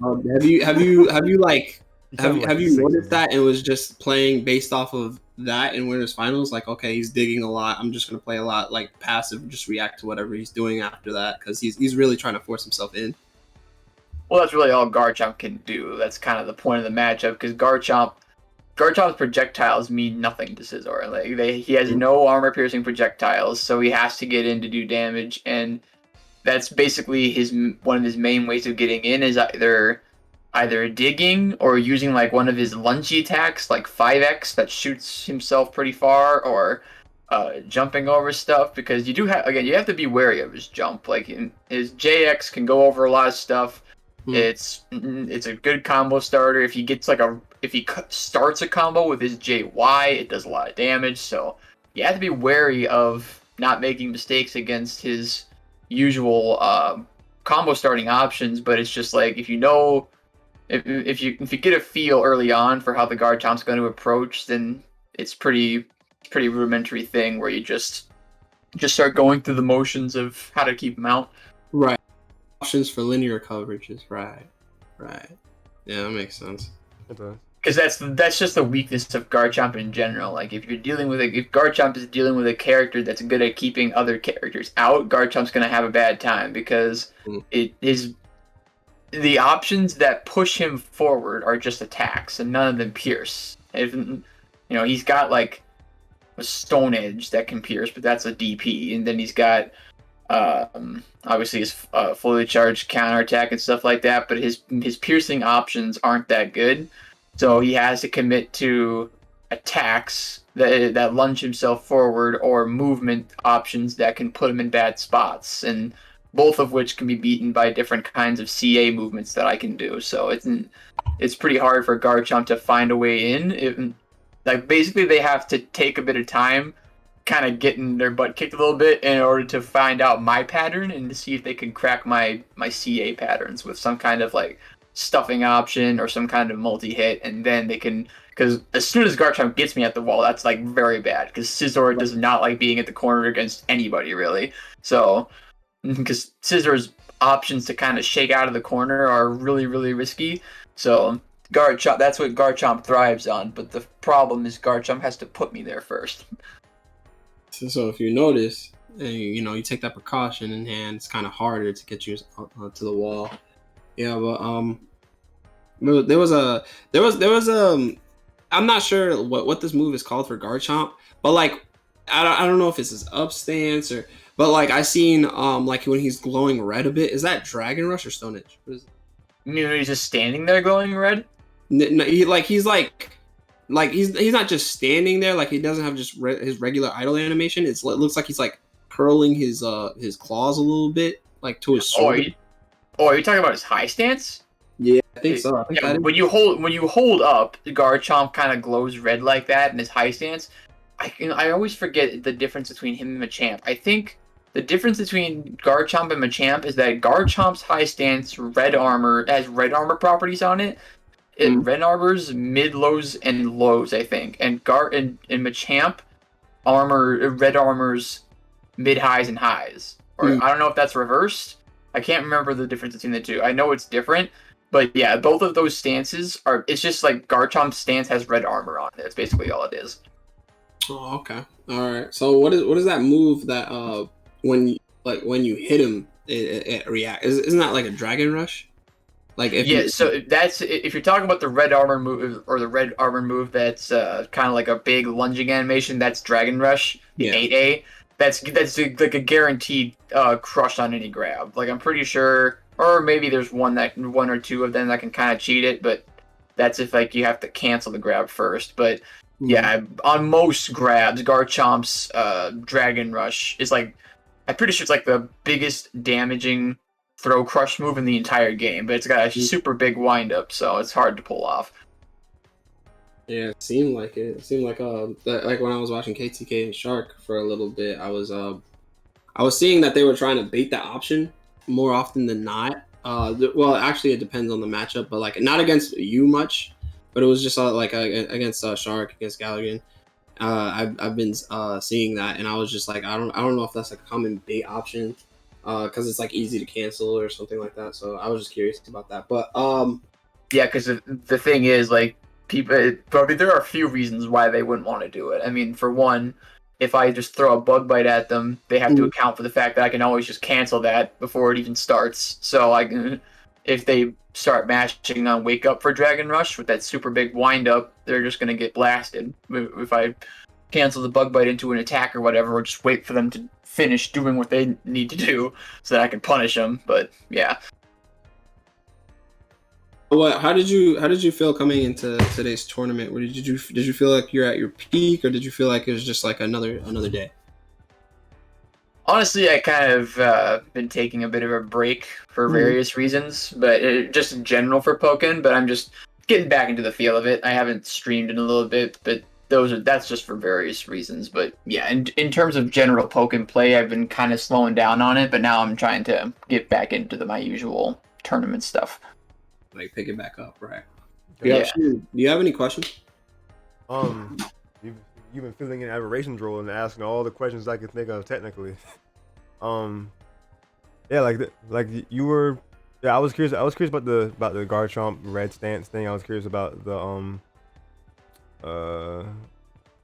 Have you like have you noticed that and was just playing based off of that in Winners Finals? Like, okay, he's digging a lot. I'm just gonna play a lot like passive, just react to whatever he's doing after that because he's really trying to force himself in. Well, that's really all Garchomp can do. That's kind of the point of the matchup because Garchomp's projectiles mean nothing to Scizor. Like he has no armor-piercing projectiles, so he has to get in to do damage, and that's basically one of his main ways of getting in is either digging or using like one of his lungy attacks, like 5x that shoots himself pretty far, or jumping over stuff because you have to be wary of his jump. Like his JX can go over a lot of stuff. It's a good combo starter. If he starts a combo with his JY, it does a lot of damage. So you have to be wary of not making mistakes against his usual combo starting options. But it's just like if you get a feel early on for how the Garchomp's going to approach, then it's pretty rudimentary thing where you just start going through the motions of how to keep him out. Right. Options for linear coverages. Right. Yeah, that makes sense. It does. Because that's just the weakness of Garchomp in general. Like if Garchomp is dealing with a character that's good at keeping other characters out, Garchomp's gonna have a bad time because Mm. it is the options that push him forward are just attacks and none of them pierce. If he's got like a Stone Edge that can pierce, but that's a DP, and then he's got obviously his fully charged counterattack and stuff like that. But his piercing options aren't that good, so he has to commit to attacks that lunge himself forward or movement options that can put him in bad spots, and both of which can be beaten by different kinds of CA movements that I can do. So it's pretty hard for Garchomp to find a way in. Like basically they have to take a bit of time kind of getting their butt kicked a little bit in order to find out my pattern and to see if they can crack my CA patterns with some kind of like stuffing option or some kind of multi-hit, and then they can, because as soon as Garchomp gets me at the wall, that's like very bad, because Scizor does not like being at the corner against anybody really. So because Scizor's options to kind of shake out of the corner are really, really risky. So Garchomp, that's what Garchomp thrives on, but the problem is Garchomp has to put me there first. So if you notice, and you take that precaution in hand, it's kind of harder to get you to the wall. Yeah, but I'm not sure what this move is called for Garchomp, but like I don't know if it's his up stance or, but like I seen like when he's glowing red a bit, is that Dragon Rush or Stone Edge? What is it? He's just standing there glowing red? No, he's not just standing there, like he doesn't have just his regular idle animation. It looks like he's like curling his claws a little bit, like to his shoulder. Are you talking about his high stance? Yeah, I think so. I think when you hold up, Garchomp kind of glows red like that in his high stance. I always forget the difference between him and Machamp. I think the difference between Garchomp and Machamp is that Garchomp's high stance red armor has red armor properties on it. It red armors mid lows and lows, I think, and Machamp red armors mid highs and highs. Or I don't know if that's reversed. I can't remember the difference between the two. I know it's different, but yeah, both of those stances are. It's just like Garchomp's stance has red armor on it. That's basically all it is. Oh, okay. All right. So what is that move that when you hit him it reacts? Isn't that like a Dragon Rush? Like so that's if you're talking about the red armor move or the red armor move that's kind of like a big lunging animation. That's Dragon Rush, the 8A. That's like a guaranteed crush on any grab. Like I'm pretty sure, or maybe there's one or two of them that can kind of cheat it, but that's if like you have to cancel the grab first. But yeah, on most grabs, Garchomp's Dragon Rush is like, I'm pretty sure it's like the biggest damaging throw crush move in the entire game, but it's got a super big wind up, so it's hard to pull off. Yeah, it seemed like it. It seemed like like when I was watching KTK and Shark for a little bit, I was seeing that they were trying to bait that option more often than not. Well, actually, it depends on the matchup, but like not against you much, but it was just like against Shark, against Gylergin. I've been seeing that, and I was just like, I don't know if that's like a common bait option, because it's like easy to cancel or something like that. So I was just curious about that. But yeah, because the thing is, like, probably there are a few reasons why they wouldn't want to do it. I mean, for one, if I just throw a bug bite at them, they have to account for the fact that I can always just cancel that before it even starts. So if they start matching on Wake Up for Dragon Rush with that super big wind up, they're just gonna get blasted. If I cancel the bug bite into an attack or whatever, or just wait for them to finish doing what they need to do so that I can punish them. But yeah. How did you feel coming into today's tournament? Did you feel like you're at your peak, or did you feel like it was just like another day? Honestly, I kind of been taking a bit of a break for various reasons, but just in general for Pokken. But I'm just getting back into the feel of it. I haven't streamed in a little bit, but that's just for various reasons. But yeah, in terms of general Pokken play, I've been kind of slowing down on it, but now I'm trying to get back into my usual tournament stuff. Like pick it back up, right? Yeah. Do you have any questions? You've been filling in aberrations role and asking all the questions I could think of technically. Yeah, like you were Yeah, I was curious. I was curious about the Garchomp red stance thing. I was curious uh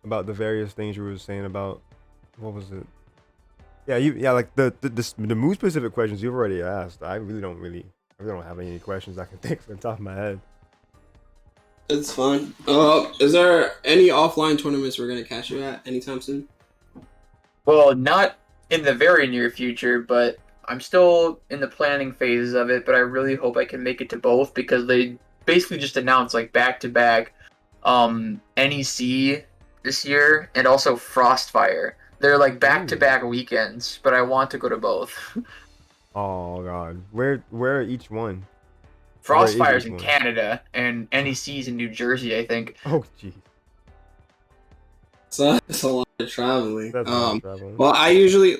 about the various things you were saying about what was it? Yeah, like the move specific questions you've already asked. I really don't have any questions I can think from the top of my head. It's fun. Is there any offline tournaments we're gonna catch you at anytime soon? Well, not in the very near future, but I'm still in the planning phases of it. But I really hope I can make it to both because they basically just announced like back to back NEC this year and also Frostfire. They're like back to Ooh. back weekends, but I want to go to both. Oh God, where are each one? Or where is Frostfire's each in one? Canada and NEC's in New Jersey, I think. Oh jeez, So that's a lot of traveling. that's a lot of traveling. Well, I usually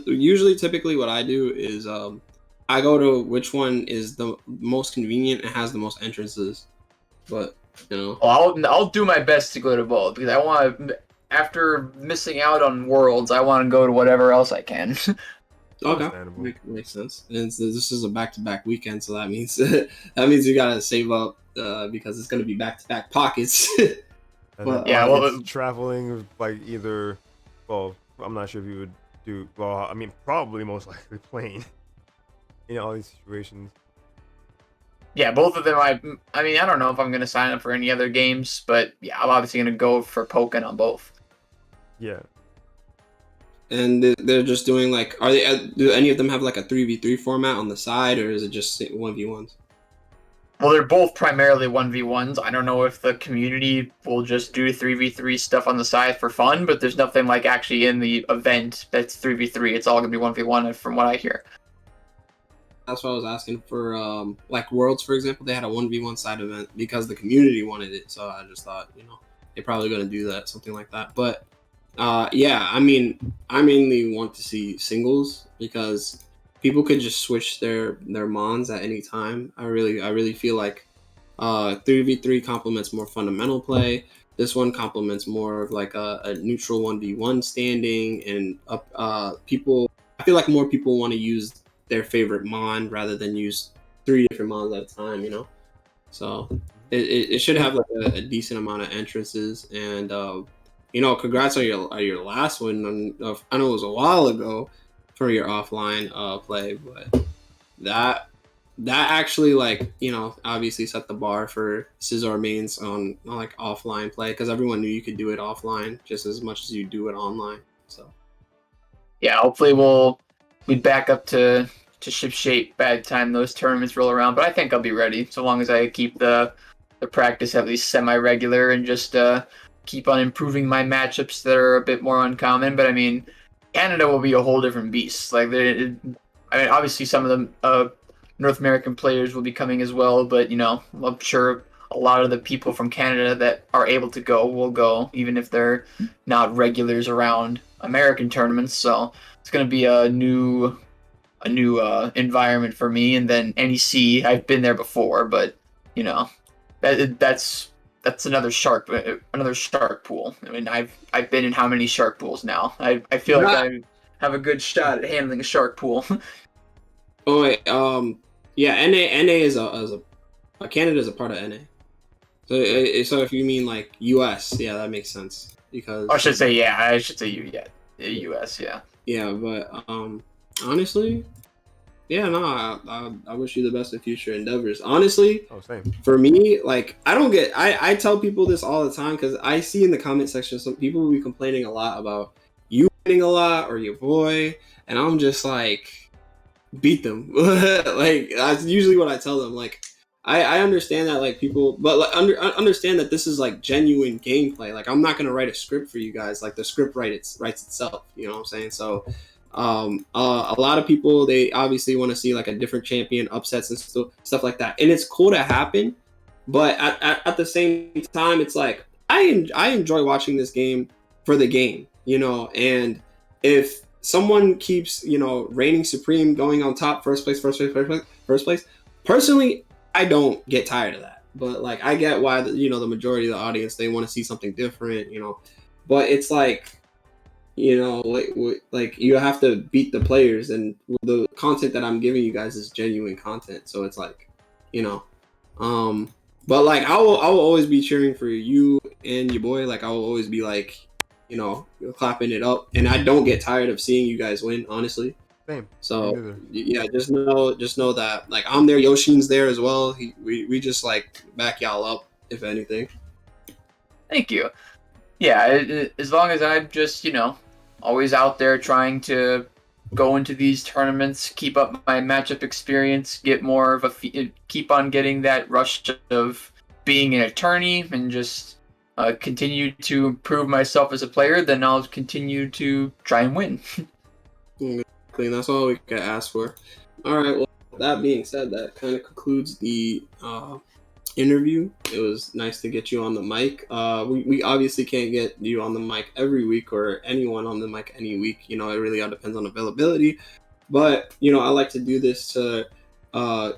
usually typically what I do is I go to which one is the most convenient and has the most entrances. But you know, Well, I'll do my best to go to both because I want to. After missing out on Worlds, I want to go to whatever else I can. okay, Understandable. makes sense. And so this is a back-to-back weekend, so that means that means you gotta save up because it's gonna be back-to-back pockets. And then But Yeah, pockets well, traveling like either. Well, I'm not sure if you would do. Well, I mean, probably most likely plane in all these situations. yeah, both of them. I mean, I don't know if I'm gonna sign up for any other games, but yeah, I'm obviously gonna go for Pokken on both. Yeah. and they're just doing like, are they? Do any of them have like a 3v3 format on the side, or is it just 1v1s? Well, they're both primarily 1v1s. I don't know if the community will just do 3v3 stuff on the side for fun, but there's nothing like actually in the event that's 3v3. It's all gonna be 1v1 from what I hear. That's what I was asking for. Like Worlds, for example, they had a 1v1 side event because the community wanted it. So I just thought, they're probably going to do that, something like that. But yeah, I mean, I mainly want to see singles because people could just switch their mons at any time. I really feel like 3v3 complements more fundamental play. This one complements more of like a neutral 1v1 standing, and people. I feel like more people want to use their favorite mon rather than use three different mons at a time. So it should have like a decent amount of entrances, and congrats on your last one. I know it was a while ago for your offline play, but that actually, like, obviously set the bar for Scizor mains on like offline play because everyone knew you could do it offline just as much as you do it online. So Yeah, hopefully we'll be back up to ship shape by the time those tournaments roll around. But I think I'll be ready so long as I keep the practice at least semi-regular and just keep on improving my matchups that are a bit more uncommon. But I mean, Canada will be a whole different beast. Like, I mean, obviously some of the North American players will be coming as well, but I'm sure a lot of the people from Canada that are able to go will go, even if they're not regulars around American tournaments. So it's going to be a new environment for me. And then NEC, I've been there before, but you know that's another shark pool. I mean, I've been in how many shark pools now? I feel like that. I have a good shot at handling a shark pool. Oh wait, yeah, NA is Canada is a part of NA. So if you mean like US, yeah, that makes sense because I should say yeah. I should say US. Yeah. yeah, but honestly, yeah, no, I wish you the best in future endeavors. Honestly, Oh, same. for me, like, I tell people this all the time because I see in the comment section some people will be complaining a lot about you winning a lot or your boy, and I'm just like, beat them. Like, that's usually what I tell them. Like, I understand that, like, people, but like, understand that this is like genuine gameplay. Like, I'm not gonna write a script for you guys. Like, the script writes itself. You know what I'm saying? So a lot of people, they obviously want to see like a different champion, upsets and stuff like that, and it's cool to happen, but at the same time, it's like I enjoy watching this game for the game, and if someone keeps reigning supreme, going on top, first place, personally, I don't get tired of that, but like I get why the majority of the audience, they want to see something different, but it's like, like you have to beat the players, and the content that I'm giving you guys is genuine content. So it's like, you know, but like I will always be cheering for you and your boy. Like I will always be like, clapping it up, and I don't get tired of seeing you guys win, honestly. Same. Me So neither. yeah, just know that like I'm there, Yoshin's there as well. We just like back y'all up if anything. Thank you. Yeah, as long as I'm just, always out there trying to go into these tournaments, keep up my matchup experience, get more of keep on getting that rush of being an attorney, and just continue to improve myself as a player, then I'll continue to try and win. Exactly, that's all we can ask for. All right. Well, that being said, that kind of concludes the interview. It was nice to get you on the mic. We obviously can't get you on the mic every week or anyone on the mic any week. It really all depends on availability. But I like to do this to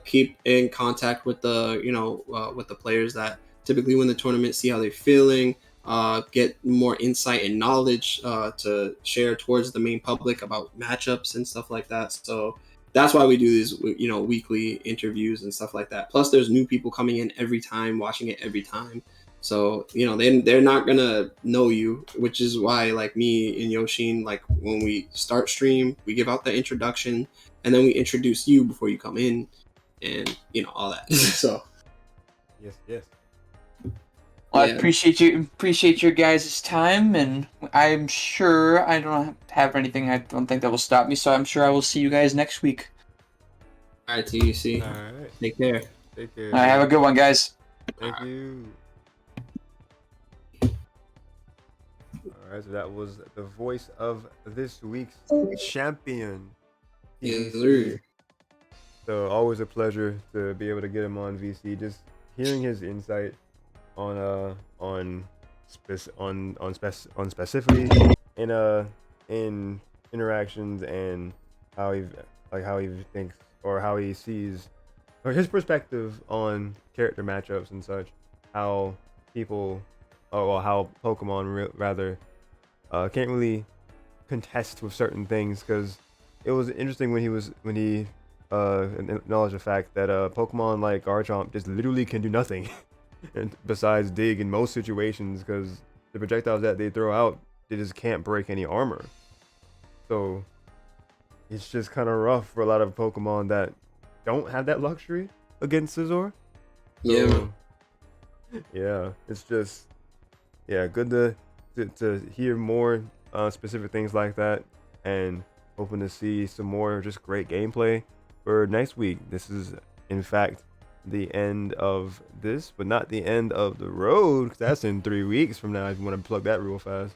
keep in contact with the players that typically win the tournament, see how they're feeling, get more insight and knowledge to share towards the main public about matchups and stuff like that. So that's why we do these, weekly interviews and stuff like that. Plus, there's new people coming in every time, watching it every time. So, they're not going to know you, which is why, like me and Yoshin, like when we start stream, we give out the introduction and then we introduce you before you come in and, all that. So, Yes. Well, yeah. I appreciate your guys' time, and I'm sure I don't have anything. I don't think that will stop me. So I'm sure I will see you guys next week. All right, TUC. All right. Take care. Take care. All right, have a good one, guys. Thank you. All right, so that was the voice of this week's champion. Yes, VC. sir. So always a pleasure to be able to get him on VC. Just hearing his insight on specificity in interactions and how he thinks or how he sees or his perspective on character matchups and such. How people, how Pokemon rather can't really contest with certain things, because it was interesting when he acknowledged the fact that Pokemon like Garchomp just literally can do nothing and besides dig in most situations, because the projectiles that they throw out, they just can't break any armor. So it's just kind of rough for a lot of Pokemon that don't have that luxury against Scizor. So, yeah, it's just good to hear more specific things like that, and hoping to see some more just great gameplay for next week. This is in fact the end of this, but not the end of the road, because that's in 3 weeks from now if you want to plug that real fast.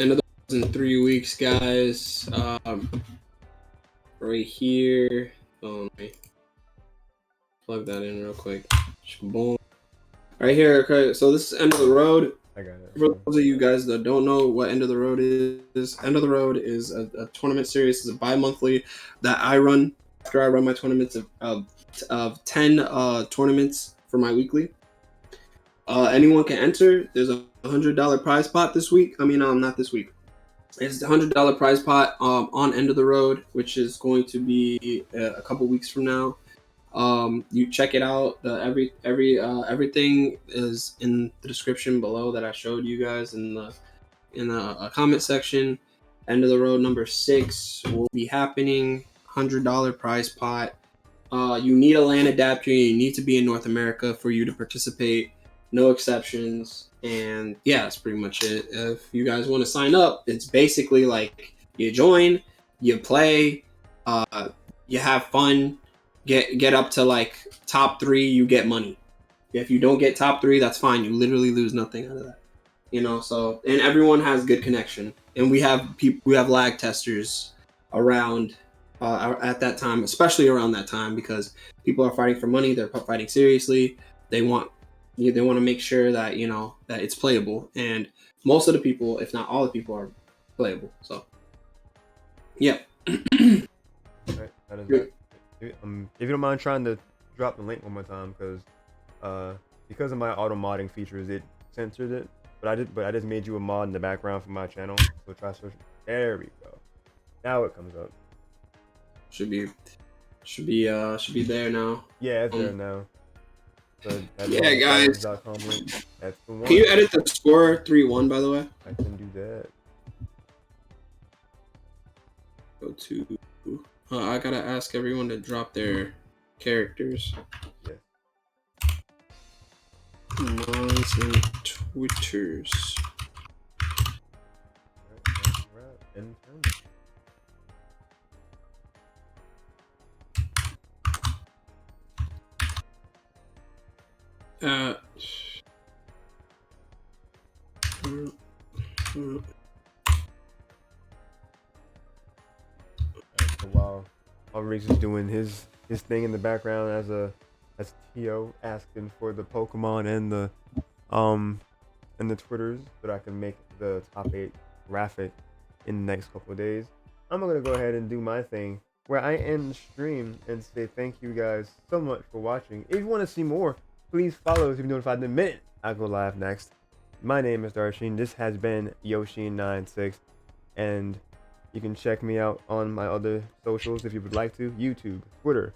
End of the road in 3 weeks, guys. Right here. Let me plug that in real quick. Boom. Right here. Okay, so this is end of the road. I got it. For those of you guys that don't know what End of the Road is, End of the Road is a tournament series. It's a bi-monthly that I run after I run my tournaments of 10 tournaments for my weekly. Anyone can enter. There's a $100 prize pot this week. Not this week. It's the $100 prize pot on End of the Road, which is going to be a couple weeks from now. You check it out. Everything is in the description below that I showed you guys in the comment section. End of the Road number 6 will be happening. $100 prize pot. You need a LAN adapter. You need to be in North America for you to participate. No exceptions. And yeah, that's pretty much it. If you guys want to sign up, it's basically like you join, you play, you have fun. Get up to like top 3, you get money. If you don't get top 3, that's fine. You literally lose nothing out of that. So, and everyone has good connection, and we have lag testers around at that time, especially around that time, because people are fighting for money. They're fighting seriously. They want to make sure that that it's playable, and most of the people, if not all the people, are playable. So, yeah. Right, that is good. If you don't mind trying to drop the link one more time, because of my auto modding features, it censored it. but I just made you a mod in the background for my channel. So try searching. There we go. Now it comes up. Should be there now. Yeah, it's there now. So yeah, guys. Link, that's the one. Can you edit the score 3-1 by the way? I can do that. Go to. I gotta ask everyone to drop their characters. Yes. Mods and Twitters. Right. While Rigz is doing his thing in the background as Tio asking for the Pokemon and the Twitters that I can make the top 8 graphic in the next couple of days, I'm gonna go ahead and do my thing where I end the stream and say thank you guys so much for watching. If you want to see more, please follow to be notified the minute I go live next. My name is Darshin. This has been Yoshi96, and you can check me out on my other socials if you would like to. YouTube, Twitter,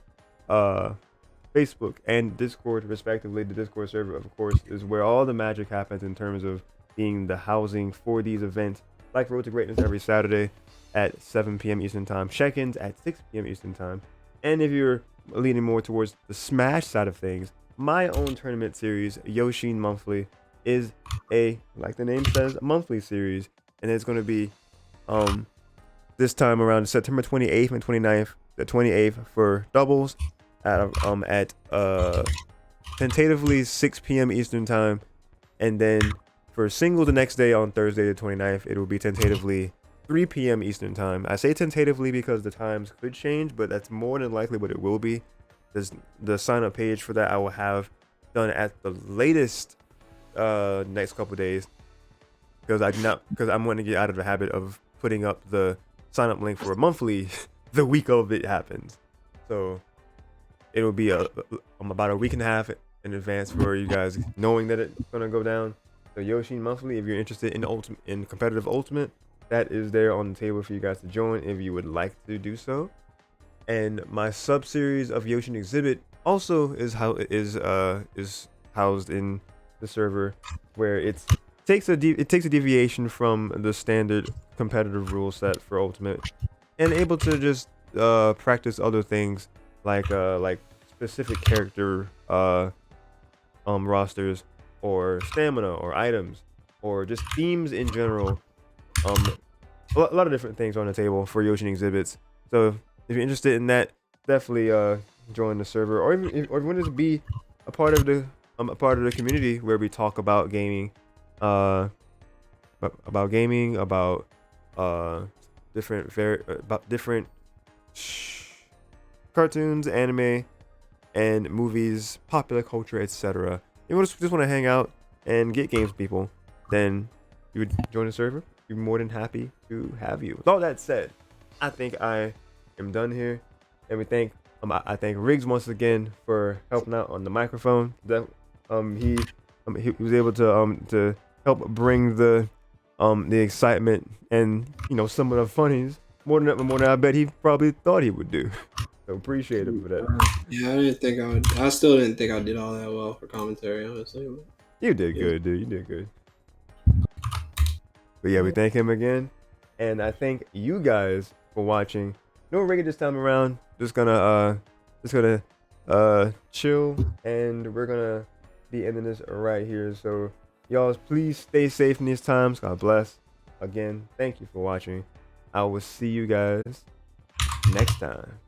Facebook, and Discord, respectively. The Discord server, of course, is where all the magic happens in terms of being the housing for these events, like Road to Greatness every Saturday at 7 p.m. Eastern Time, check-ins at 6 p.m. Eastern Time. And if you're leaning more towards the Smash side of things, my own tournament series, Yoshi Monthly, is a, like the name says, monthly series, and it's going to be this time around September 28th and 29th. The 28th for doubles at tentatively 6 p.m. Eastern Time, and then for singles the next day on Thursday the 29th, it will be tentatively 3 p.m. Eastern Time. I say tentatively because the times could change, but that's more than likely what it will be. The sign up page for that I will have done at the latest next couple days, because I'm going to get out of the habit of putting up the sign up link for a monthly the week of it happens. So it will be about a week and a half in advance for you guys knowing that it's going to go down. So Yoshi Monthly, if you're interested in competitive ultimate, that is there on the table for you guys to join if you would like to do so. And my sub series of Yoshi Exhibit also is housed in the server, where it takes a deviation from the standard competitive rule set for ultimate, and able to just practice other things like specific character rosters, or stamina, or items, or just themes in general. A lot of different things on the table for Yoshi Exhibits. So if you're interested in that, definitely join the server, or if you want to be a part of the community where we talk about gaming, about different cartoons, anime, and movies, popular culture, etc. You just want to hang out and get games with people, then you would join the server. We'd be more than happy to have you. With all that said, I think I am done here, and I thank Rigz once again for helping out on the microphone. That he was able to help bring the excitement and some of the funnies more than I bet he probably thought he would do. So appreciate him for that. Yeah, I still didn't think I did all that well for commentary, honestly. You did good, dude. You did good. But yeah, we thank him again, and I thank you guys for watching. No rigging this time around. Just gonna chill, and we're gonna be ending this right here. So y'all, please stay safe in these times. God bless. Again, thank you for watching. I will see you guys next time.